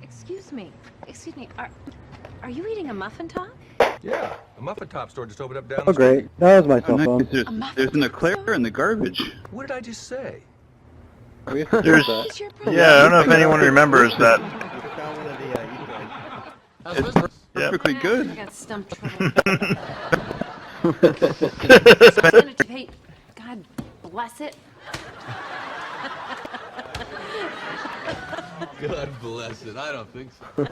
Excuse me, are you eating a muffin top? Yeah, a muffin top store just opened up down Oh the street. great, that was my cell Nice. phone. There's an eclair in the garbage. What did I just say? We have to do There's, that. yeah, I don't know if anyone remembers that. Found one of the Easter eggs. How's It's business? perfectly I good. got stump trouble. Planet of Hate. God bless it. God bless it. I don't think so.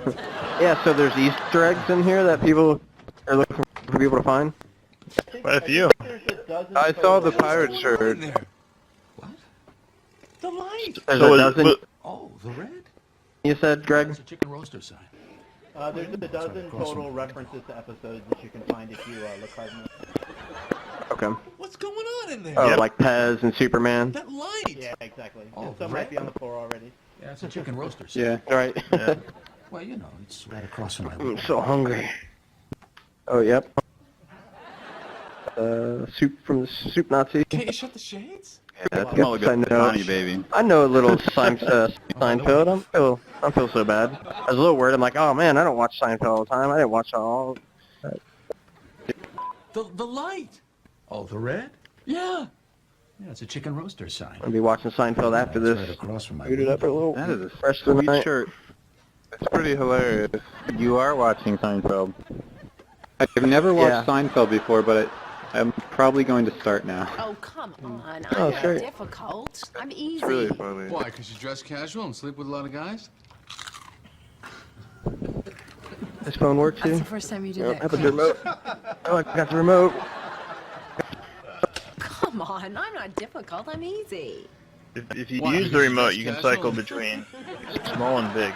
Yeah, so there's Easter eggs in here that people are looking for people to find. Quite a few. There's a dozen I saw the total. pirate shirt. There. What? The light. There's So a is- dozen. but- Oh, the red? You said, Greg? It's a chicken roaster sign. There's a dozen total references to episodes that you can find if you look hard enough. Okay. What's going on in there? Oh, Yep. like Pez and Superman. That light. Yeah, exactly. Oh, And some right. might be on the floor already. Yeah, it's a chicken roaster sign. Yeah. All right. Yeah. Well, you know, it's right across from my I'm window. so hungry. Oh, yep. Soup from the Soup Nazi. Can't you shut the shades? That's Smell good. I good, know. Johnny, baby. I know a little Seinfeld. I feel so bad. I was a little worried. I'm like, oh man, I don't watch Seinfeld all the time. I didn't watch it all. The light. Oh, the red? Yeah. Yeah, it's a chicken roaster sign. I'll be watching Seinfeld after It's right this. across from my Boot it up for a little That is a rest of the sweet night. shirt. It's pretty hilarious. You are watching Seinfeld. I've never watched Yeah. Seinfeld before, but I'm probably going to start now. Oh, come on. Oh, I'm not sure. difficult. I'm easy. It's really funny. Why? Because you dress casual and sleep with a lot of guys? This phone work That's too? the first time you do Oh, I that. have the remote. Oh, I got the remote. Come on, I'm not difficult. I'm easy. If you Why? use the Because you remote, dress you can casual? cycle between small and big.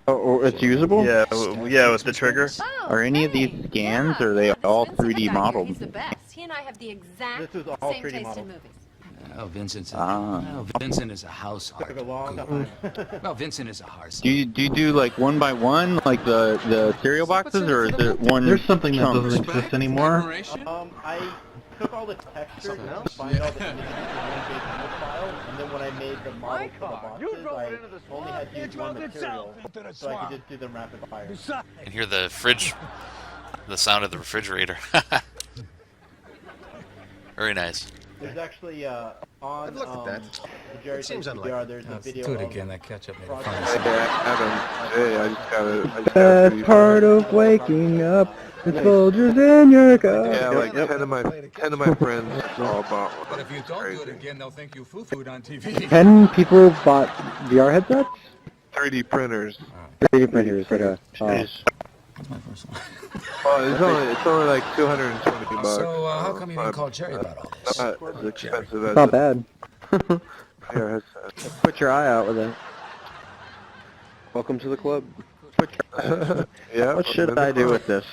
Oh, it's usable? Yeah, yeah, with the trigger. Oh, Are any of these hey, scans, yeah. or are they all Spencer, 3D that guy here, modeled? He's the best. He and I have the exact This is all same 3D taste modeled. in movies. Oh, Vincent's Ah. oh, Vincent is a house art. Took a long guru. time. Well, Vincent is a house. Do you do like one by one, like the cereal boxes, or is it one? There's something that chunk? doesn't exist anymore. Admiration? I took all the textures and combined all the images into one big image file, and then when I made the models for the boxes, I only had to use one material, so I could just do them rapid fire. And hear the the sound of the refrigerator. Very nice. There's actually on I've looked at that. the Jerry It seems Seinfeld unlikely. VR, there's a video Do it of again. That ketchup made it Project funny. Hey, Adam. Hey, I just gotta That's read part that. of waking up. The soldiers in your gut. Yeah, like 10 of my friends all bought one. But if you don't do it again, they'll think you foo-fooed on TV. 10 people bought VR headsets? 3D printers. 3D printers, like a... Jeez. That's my first one. Well, it's only like $220 bucks. So, how come you didn't call Jerry about all this? Not as expensive It's as not a bad. VR headset. Put your eye out with it. Welcome to the club. Yeah. What should I do with this?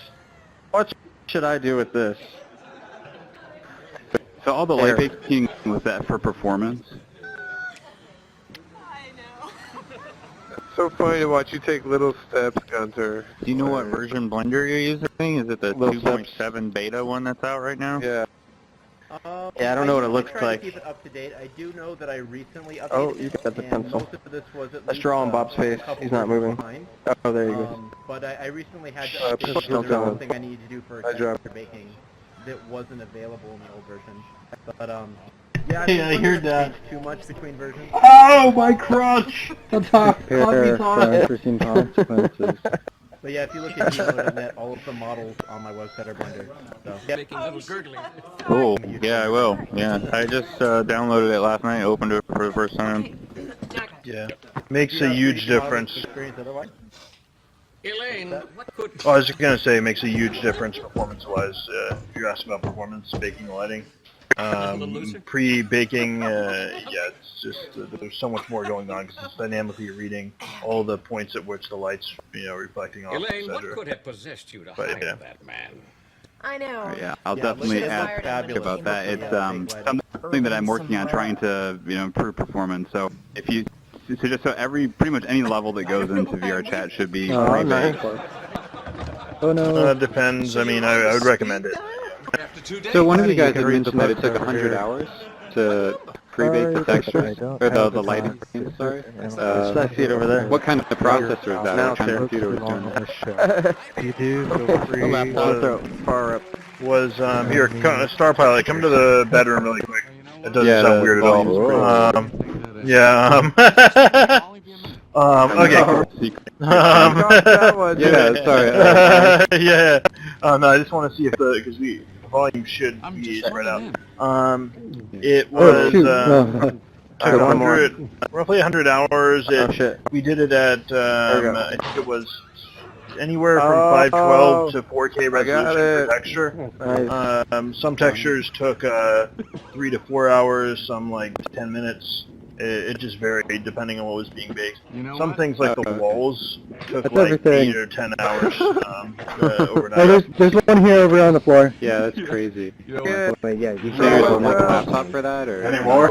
What should I do with this? So all the light baking with that for performance. So funny to watch you take little steps, Gunter. Do you know what version Blender you're using? Is it the Little 2.7 beta one that's out right now? Yeah. Yeah, I don't know what it looks I try like. to keep it up to date. I do know that I recently updated Oh, you got the and pencil. most of this was at Let's least, draw on Bob's a face. couple He's not versions moving. behind. Oh, there you go. But I recently had to Pencil update because there was down. something I needed to do for texture baking that wasn't available in the old version. But yeah, Hey, I heard that. Changed too much between versions. Oh, my crotch! That's hot. Prepare for unforeseen consequences. But yeah, if you look at Gmodo.net, all of the models on my website are Blender. So yeah. Cool. Yeah, I will. Yeah, I just downloaded it last night, opened it for the first time. Yeah, makes a huge difference. Experience otherwise? Elaine, what could... Oh, I was just gonna say it makes a huge difference performance-wise. If you're asking about performance, baking and lighting, pre-baking, yeah, it's just there's so much more going on because it's dynamically reading all the points at which the lights, reflecting off, Elaine, what etc. could have possessed you to But, hire yeah. that man? I know. Yeah, I'll definitely ask about that. It's something that I'm working on, trying to improve performance. So if you just so pretty much any level that goes into VRChat should be pre-baked. Oh no. Depends. I mean, I would recommend it. So one of you guys had mentioned that it took 100 hours to pre-bake the textures, or the lighting, sorry. I see it over there. What kind of processor is that? What kind of computer was doing that? You do, feel free. Far up. Was here, Star Pilot, come to the bedroom really quick. It doesn't sound weird at all. Yeah. Okay. Yeah, sorry. Yeah. No, I just want to see if because the volume should be spread out. It was roughly 100 hours. We did it at I think it was anywhere from 512 to 4K resolution per texture. Nice. Some textures took 3 to 4 hours, some like 10 minutes. It just varied depending on what was being baked. Some things like the walls took like 8 or 10 hours overnight. There's one here over on the floor. Yeah, that's crazy. Wait, yeah, you should use like a laptop for that, or any more?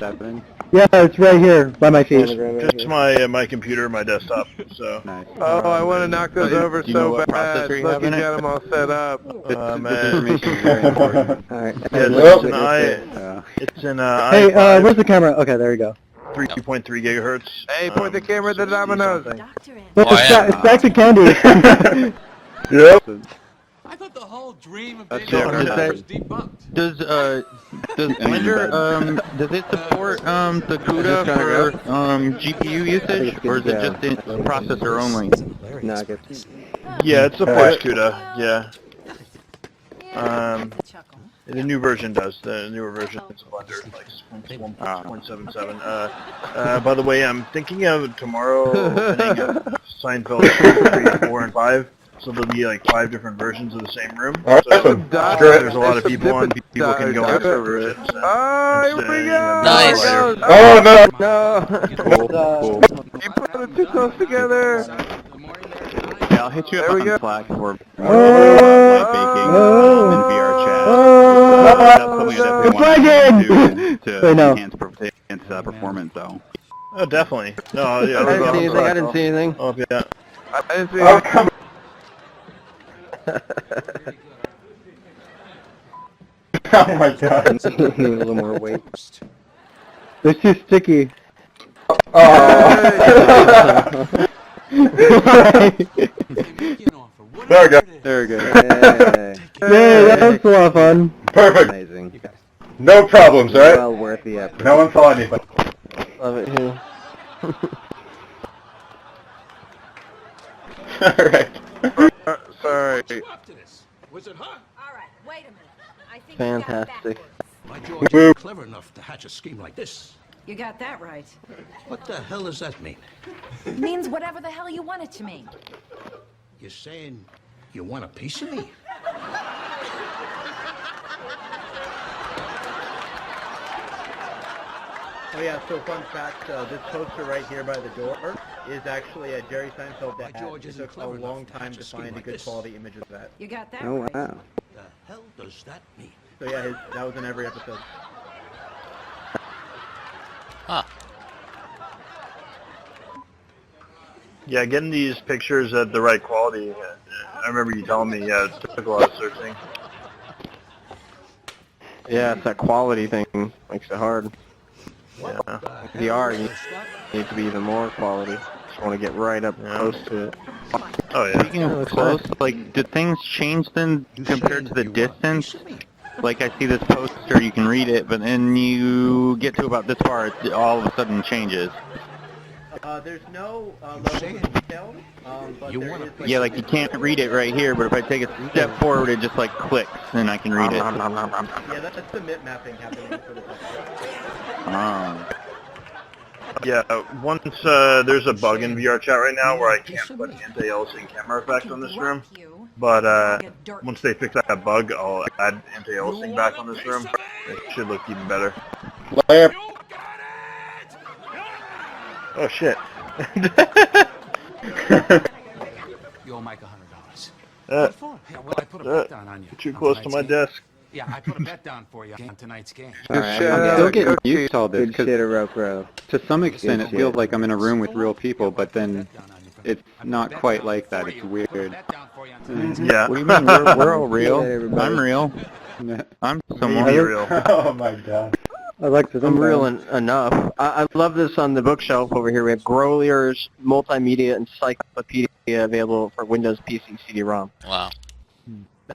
Yeah, it's right here by my feet. Just my computer, my desktop. So. Nice. Oh, I want to knock those over so bad. Look, you got them all set up. This information is very important. All right. It's in Hey, where's the camera? Okay, there we go. 3.3 gigahertz. Hey, point the camera at the dominoes. It's back to candy. Yep. I thought the whole dream of That's being it. was debunked. Does Blender does it support the CUDA for GPU usage, or is it just processor only? Yeah, it supports CUDA. Yeah. The new version does. The newer version is Blender, like 1.77. By the way, I'm thinking of tomorrow opening Seinfeld 3, 4, and 5. So there'll be like 5 different versions of the same room. So there's a lot of people on. People can go on servers. Oh, here we go. Nice. Oh, no. Cool. You put it too close together. Yeah, I'll hit you up on Slack for light baking in VRChat. That's something I definitely want to enhance performance, though. Oh, definitely. No, yeah, I didn't see anything. Oh, yeah. I didn't see anything. Oh my god. Need a little more weight. They're too sticky. Oh. There we go. There we go. Yay, that was a lot of fun. Perfect. Amazing. No problems, right? Well worth the effort. No one saw anything. Love it here. Alright. Sorry. Was it her? All right, wait a minute. I think Fantastic. My George is clever enough to hatch a scheme like this. you got that right. What the hell does that mean? It means whatever the hell you want it to mean. You're saying you want a piece of me? Oh yeah, so fun fact, this poster right here by the door is actually a Jerry Seinfeld that it took a long time to find a good quality image of that. You got that Oh right. wow. The hell does that mean? So yeah, that was in every episode. Huh. Yeah, getting these pictures at the right quality. I remember you telling me, yeah, it took a lot of searching. Yeah, it's that quality thing makes it hard. Yeah. VR, you need to be even more quality. Just want to get right up close to it. Oh yeah. Speaking of close, like, did things change then compared to the distance? Like, I see this poster, you can read it, but then you get to about this far, it all of a sudden changes. There's no level of detail, but there is... Yeah, like, you can't read it right here, but if I take a step forward, it just, like, clicks, and I can read it. Yeah, that's the mip mapping happening for the Yeah, once there's a bug in VRChat right now where I can't put anti-aliasing camera effect on this room, but once they fix that bug, I'll add anti-aliasing back on this room. It should look even better. Oh shit. You owe Mike $100. What for? Yeah, well, I put a bet down on you. Too close to my desk. Yeah, I put a bet down for you on tonight's game. Alright, I'm still getting used to all this, because to some extent it feels like I'm in a room with real people, but then it's not quite like that. It's weird. Yeah. What do you mean, we're all real? I'm real. I'm somewhat real. Oh my god. I like this. I'm real enough. I love this on the bookshelf over here. We have Grolier's Multimedia Encyclopedia available for Windows PC CD-ROM. Wow.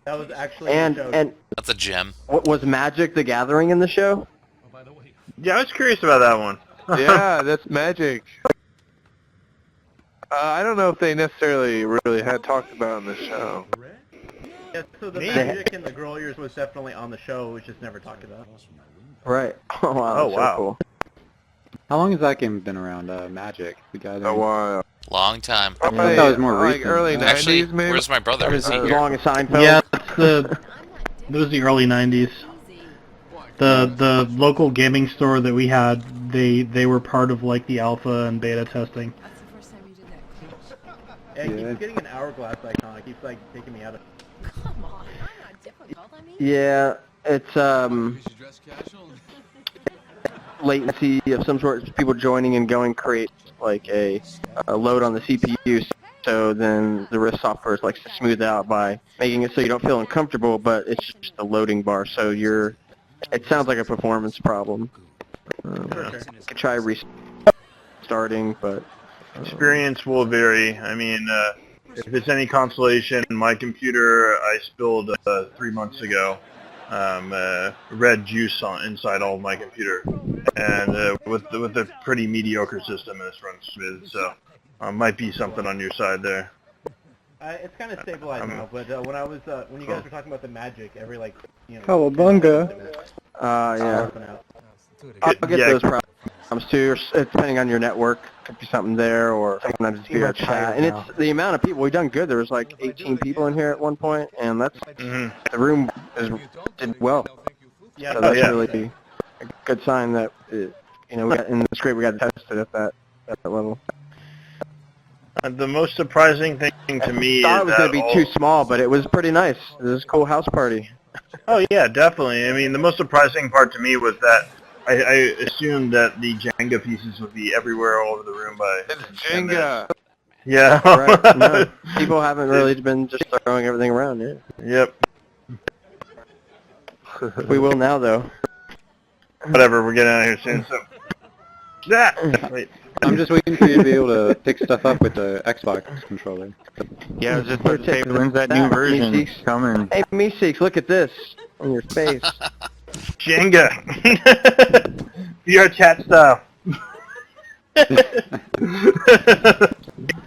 That was actually And that's a gem. What was Magic the Gathering in the show? Yeah, I was curious about that one. Yeah, that's Magic. I don't know if they necessarily really had talked about it on the show. Yeah, so the Magic and the Groliers was definitely on the show, it was just never talked about. Right. Oh wow. Oh, that's wow. So cool. How long has that game been around, Magic? The Gathering? A while. Long time. I thought that was more recent. Early 90s, Actually, maybe? where's my brother? Is he As here? long as Seinfeld. Yeah, it was the early 90s. The local gaming store that we had, they were part of like the alpha and beta testing. Yeah, it keeps getting an hourglass icon. It keeps like taking me out of... Come on, that's not difficult. I mean... Yeah, it's latency of some sort. People joining and going create like a load on the CPU. So then the RISC software is like to smooth out by making it so you don't feel uncomfortable, but it's just a loading bar. So it sounds like a performance problem. You could try restarting, but Experience will vary. I mean, if it's any consolation, my computer I spilled 3 months ago red juice inside all of my computer, and with a pretty mediocre system, this runs smooth. So might be something on your side there. It's kind of stabilized now, but when I was when you guys were talking about the Magic, every like Cowabunga. Yeah. I'll get those problems too. Depending on your network, could be something there, or sometimes it's VRChat. And it's the amount of people. We've done good. There was like 18 people in here at one point, and that's the room did well. Yeah, so that's really a good sign that we got, and it's great we got tested at that level. The most surprising thing to me I thought is it was going to be too small, but it was pretty nice. It was a cool house party. Oh yeah, definitely. I mean, the most surprising part to me was that I assumed that the Jenga pieces would be everywhere all over the room by... It's Jenga! Yeah. Right. No, people haven't really been just throwing everything around, yeah. Yep. We will now, though. Whatever, we're getting out of here soon, so... Wait. I'm just waiting for you to be able to pick stuff up with the Xbox controller. Yeah, I was just about to say, when's that new version coming? Hey, Meeseeks, look at this on your face. Jenga! VRChat style.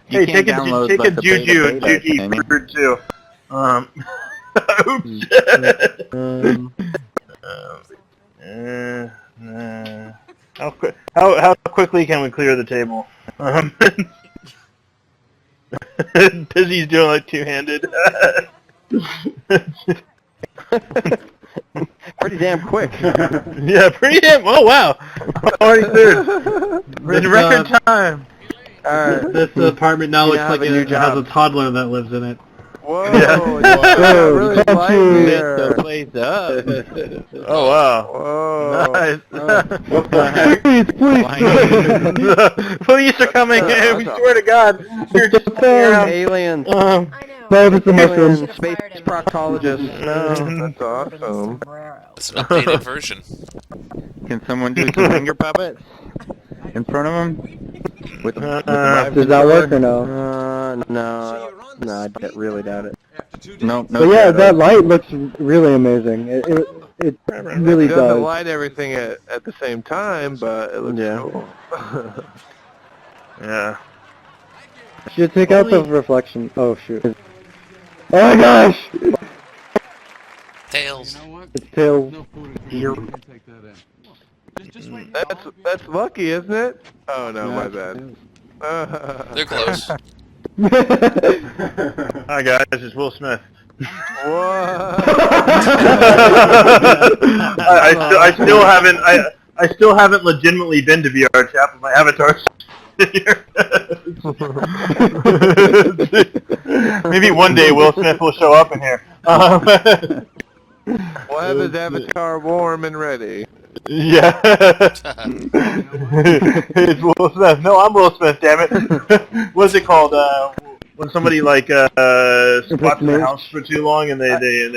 Hey, take a Juju fruit too. Oops. How quickly can we clear the table? Dizzy's doing like two-handed. Pretty damn quick. Yeah, pretty damn. Oh wow! Already cleared in record time. This apartment now looks like it has a toddler that lives in it. Whoa! Yeah. Really Lit the place up. Oh wow! Whoa! Nice. What the heck? Please! Police are coming! We swear to God, you're just aliens. I know. No, it's the Alien mushroom. space proctologist. No. That's awesome. It's an updated version. Can someone do some finger puppets in front of him? With the Does that work or no? No, I really doubt it. No, But yeah, that light looks really amazing. It really It doesn't does. light everything at the same time, but it looks cool. Yeah. Should take out the reflection. Oh shoot. Oh my gosh! Tails. It's Tails. That's lucky, isn't it? Oh no, my bad. They're close. Hi guys, it's Will Smith. I still haven't legitimately been to VRChat, but my avatar's here. Maybe one day Will Smith will show up in here. We'll have his avatar warm and ready. Yeah. It's Will Smith. No, I'm Will Smith, damn it. What's it called? When somebody like squats in the house for too long and they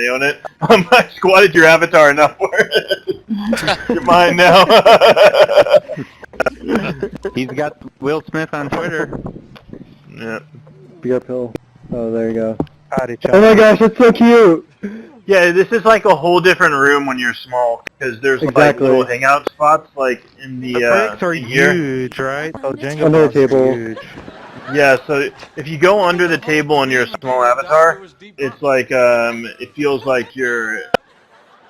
own it. I squatted your avatar enough for it. You're mine now. He's got Will Smith on Twitter. Yeah. Be uphill. Oh, there you go. Howdy, Oh my gosh, that's so cute! Yeah, this is like a whole different room when you're small because there's like little hangout spots like in the bricks are here. huge, right? Oh, Jenga Under the blocks are table. huge. Yeah, so if you go under the table in your small avatar, it's like it feels like you're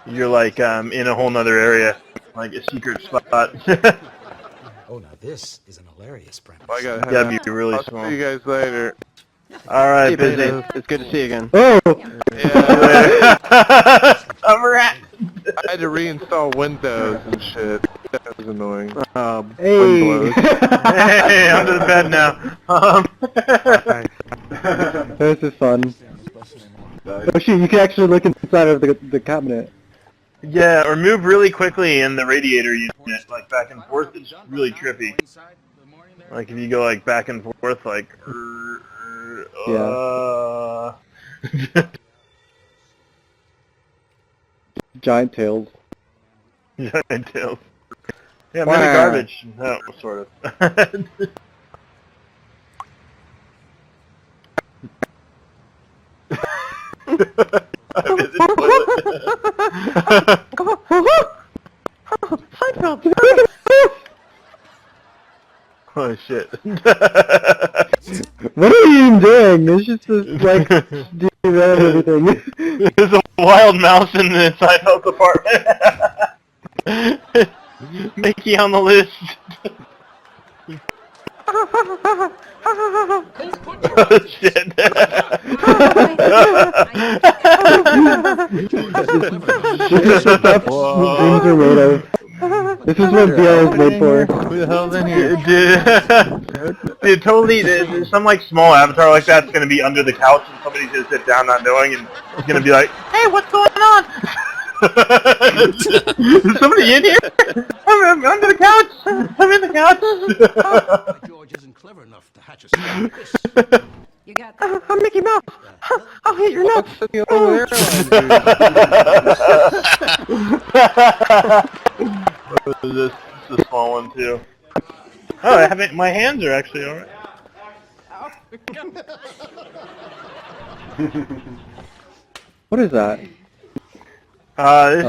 like in a whole nother area, like a secret spot. Oh, now this is an hilarious premise. I gotta head Gotta out. be really I'll small. see you guys later. All right, Hey, busy. It's good to see you again. Oh! I'm a rat. I had to reinstall Windows and shit. That was annoying. Hey! Hey, under the bed now. This is fun. Oh shoot, you can actually look inside of the cabinet. Yeah, or move really quickly in the radiator unit, like back and forth. It's really trippy. Like if you go like back and forth, like. Giant tails. Giant tails. Yeah, I'm in the garbage. No, sort of. I'm in the toilet. Seinfeld! Oh shit. What are you even doing? It's just like do everything. There's a wild mouse in the Seinfeld apartment. Mickey on the list. Oh shit. This is what dreams are made of. This is what VR is made for. Who the hell's in here? Dude, totally, there's some like small avatar like that's gonna be under the couch and somebody's gonna sit down not knowing and it's gonna be like, hey, what's going on? Is somebody in here? I'm under the couch. I'm in the couch. George isn't clever enough to hatch a You got that? I'm Mickey Mouse! I'll hit your nuts! This is the small one too. Oh, I haven't. My hands are actually alright. What is that? This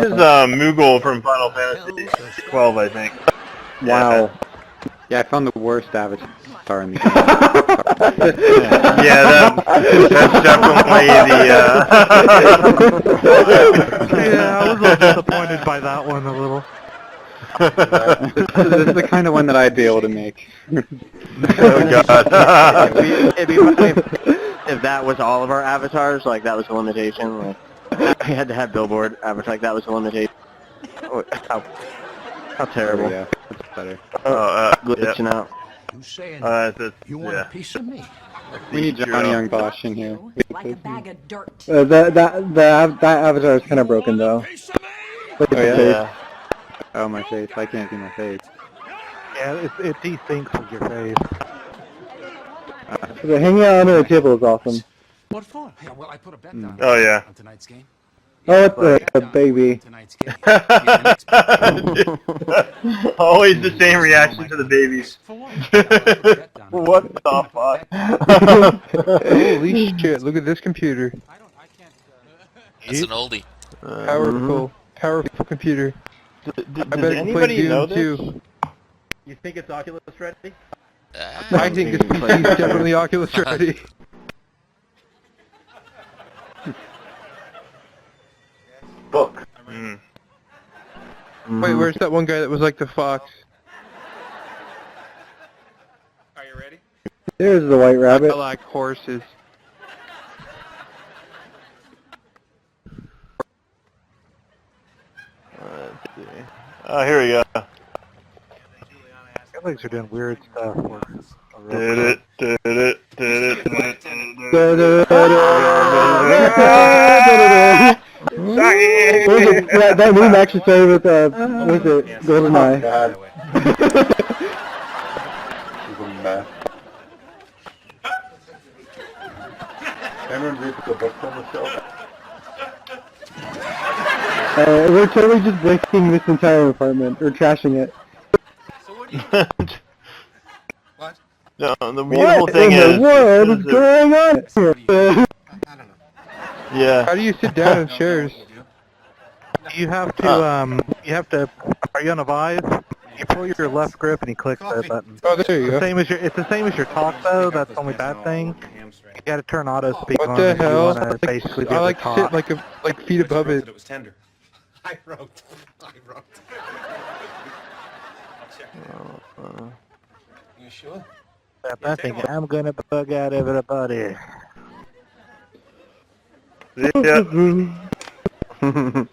is Moogle from Final Fantasy 12, I think. Wow. Yeah, I found the worst avatar in the game. Yeah, that's definitely the. Yeah, I was a little disappointed by that one a little. This is the kind of one that I'd be able to make. Oh god. It'd be funny if that was all of our avatars, like that was a limitation. Like we had to have billboard avatar, like that was a limitation. Oh, how terrible. Yeah, that's better. Glitching out. You saying you want a piece of me? We need Johnny Young Bosch in here. Like a bag of dirt. That avatar is kind of broken though. Oh yeah? Oh, my face. I can't see my face. Yeah, it desyncs with your face. The hanging out under the table is awesome. What for? Yeah, well, I put a bet down. Oh, yeah. On tonight's game. Oh, it's a baby. Always the same reaction to the babies. What the fuck? Holy shit, look at this computer. That's an oldie. Powerful computer. Does anybody know this? Too. You think it's Oculus ready? I think it's definitely Oculus ready. Book. Wait, where's that one guy that was like the fox? Are you ready? There's the white rabbit. I like horses. Let's see. Oh, here we go. Catholics are doing weird stuff. That meme actually started with, what was it? GoldenEye. Everyone reads the book from the show. We're totally just breaking this entire apartment, or trashing it. What? No, the beautiful thing is... is... What in the world is going on here? Yeah. How do you sit down in chairs? You have to, are you on a Vive? You pull your left grip and you click the button. Oh, there you go. It's the same as your talk, though. That's the only bad thing. You gotta turn auto speak on. What the hell? Basically I like to sit like feet above it. It was tender. I wrote. You sure? I'm thinking, I'm gonna bug out everybody. Yeah. Can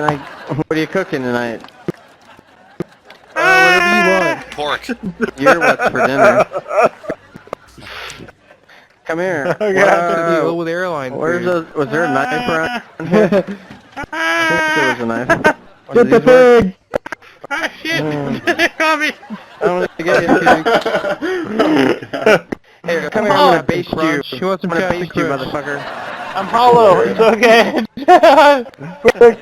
I... What are you cooking tonight? Whatever you want. Pork. You're what's for dinner. Come here. Wow. With airline was there a knife around here? I think there was a knife. Get the pig! Ah, shit! Call me! I don't want to get into Here, come here, I'm gonna baste you. She wants some baste you, motherfucker. I'm hollow. It's okay.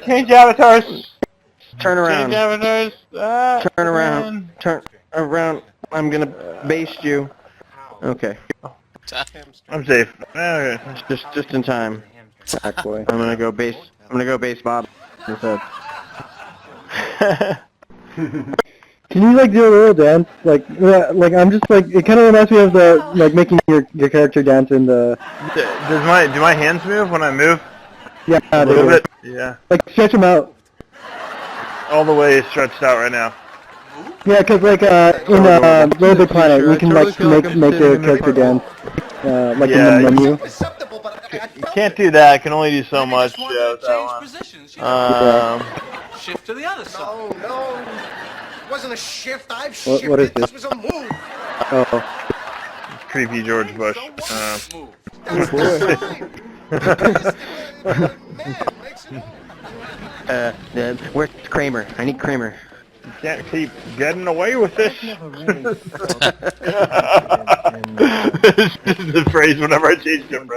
Change avatars. Turn around. Change avatars. Turn around. Turn around. I'm gonna baste you. Okay. I'm safe. Okay. Just in time. Exactly. I'm gonna go base Bob instead. Can you like do a little dance? Like I'm just like, it kind of reminds me of the like making your character dance in the. Do my hands move when I move? Yeah, A little bit. Yeah. Like stretch them out. All the way stretched out right now. Yeah, cause like in Little Big Planet, you can like make your character dance, like in the menu. You can't do that. I can only do so much. Yeah, with that one. Shift to the other side. No. It wasn't a shift. I've shifted. What is this? This was a move. Oh. Creepy George Bush. Where's Kramer? I need Kramer. You can't keep getting away with this. This is the phrase whenever I change Jim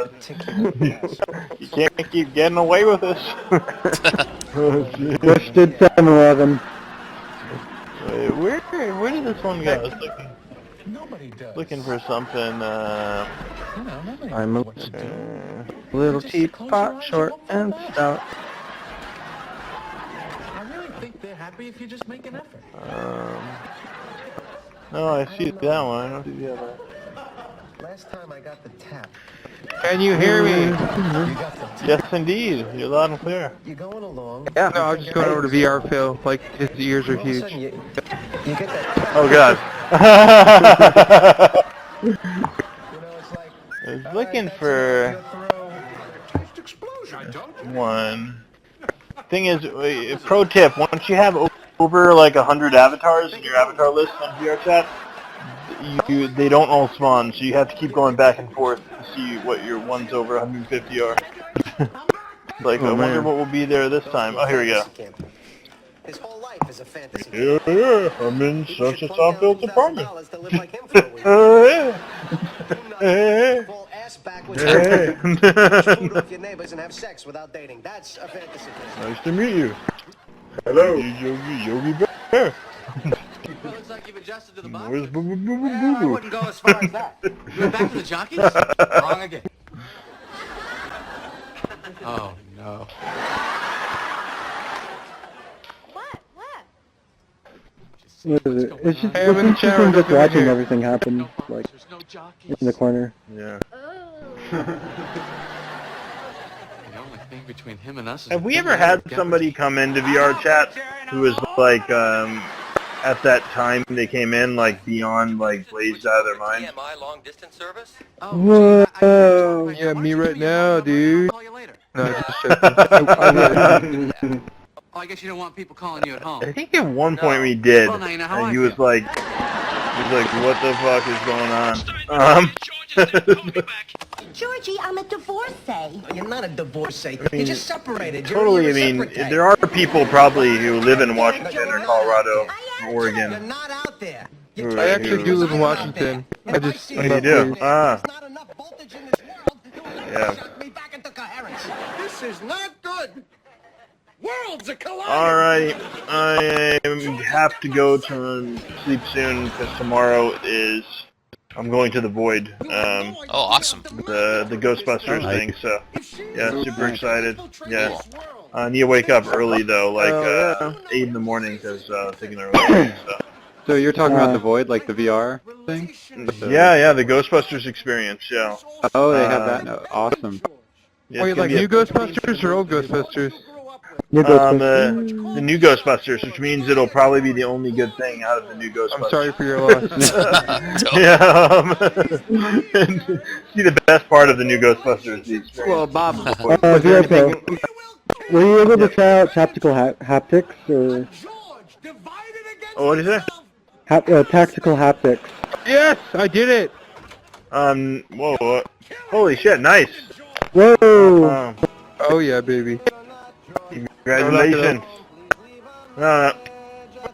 You can't keep getting away with this. Bush did 7-Eleven. Where did this one go? I was looking for something. I'm a little teapot, short and stout. They're happy if you just make an effort. No, I see that one. I don't see the other. Last time I got the tap. Can you hear me? Yes, indeed. You're loud and clear. You're going along. Yeah. No, I was just going over to VR Phil. Like his ears are huge. You get that. Oh God. I was looking for one. Thing is, pro tip: once you have over like 100 avatars in your avatar list on VRChat, they don't all spawn, so you have to keep going back and forth to see what your ones over 150 are. Like, I wonder what will be there this time. Oh, here we go. His whole life is a fantasy. Yeah, I'm in such a Seinfeld apartment. Hey. Fall ass backwards. Hey. Food off your neighbors and have sex without dating. That's a fantasy. Nice to meet you. Hello. Yogi Bear. Well, looks like you've adjusted to the box. Where's Boo Boo Boo Boo I Boo? wouldn't go as far as that. You're back to the jockeys? Wrong again. Oh, no. What is it? It's just it's interesting just watching everything happen, like in the corner. Yeah. The only thing between him and us is Have we ever had somebody come into VRChat who was like, at that time they came in like beyond like blazed out of their mind? TMI long distance service? Whoa! Yeah, me right now, dude. No, just Oh, I guess you don't want people calling you at home. I think at one point we did, Well, now you know how and I he was feel. like, what the fuck is going on? Georgie, I'm a divorcee. You're not a divorcee. I mean, You're just separated. You're totally. I a mean, reciprocate. there are people probably who live in Washington or Colorado or You're Oregon. not out there. who- I actually do who- live in Washington. I just. Oh, you do? Ah. There's not enough voltage in this world to Yeah. shock me back into coherence. This is not good. Worlds are colliding. All right, I have to go to sleep soon because tomorrow is I'm going to the Void. Oh, awesome. The Ghostbusters thing. So yeah, super excited. Yeah, I need to wake up early though, like 8 in the morning because taking an early. So you're talking about the Void, like the VR thing? Yeah, the Ghostbusters experience. Yeah. Oh, they have that. No, awesome. Yeah, Wait, it's gonna like be new Ghostbusters or old Ghostbusters? the new Ghostbusters, which means it'll probably be the only good thing out of the new Ghostbusters. I'm sorry for your loss. Yeah. See, the best part of the new Ghostbusters is the experience. Well, Bob, VRChat, were you able to try out tactical haptics or Oh, what is it? tactical haptics? Yes, I did it. Whoa, holy shit, nice. Whoa! Oh yeah, baby. Congratulations.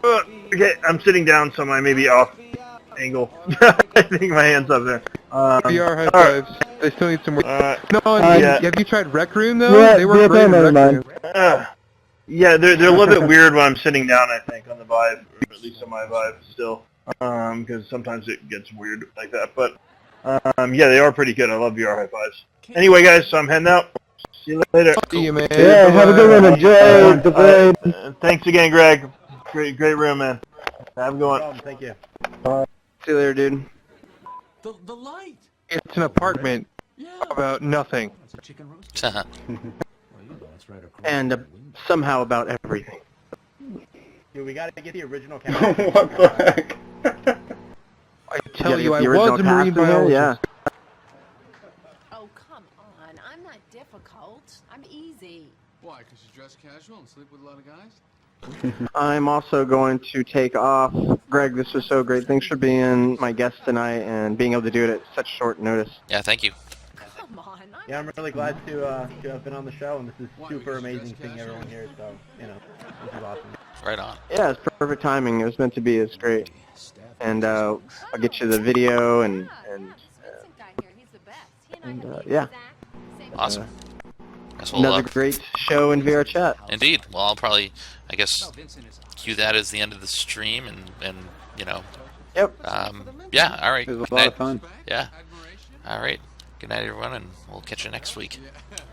Okay, I'm sitting down, so I may be off angle. I think my hand's up there. VR high fives. I still need some more. No, yeah. have you tried Rec Room though? Yeah, They work great in never Rec mind. Room. Yeah, they're a little bit weird when I'm sitting down, I think, on the Vive, or at least on my Vive still, because sometimes it gets weird like that. But yeah, they are pretty good. I love VR high fives. Anyway, guys, so I'm heading out. See you later. See you, man. Yeah, have a good one. Enjoy the Void. Thanks again, Greg. Great room, man. Have a good one. No problem, thank you. see you later, dude. The light. It's an apartment about nothing. And somehow about everything. Dude, we gotta get the original cast. What the heck? I tell you, get I the was original a cast marine in there, biologist. yeah. Oh, come on. I'm not difficult. I'm easy. Why? Because you dress casual and sleep with a lot of guys? I'm also going to take off. Greg, this was so great. Thanks for being my guest tonight and being able to do it at such short notice. Yeah, thank you. Come on. Yeah, I'm really glad to have been on the show, and this is super amazing seeing everyone here. So, you know, this is awesome. Right on. Yeah, it's perfect timing. It was meant to be. It's great. And I'll get you the video and yeah. Awesome. Guess we'll, Another great show in VRChat. Indeed. Well, I'll probably, I guess, cue that as the end of the stream, and you know. Yep. Yeah. All right. It was Good a lot night. of fun. Yeah. All right. Good night, everyone, and we'll catch you next week.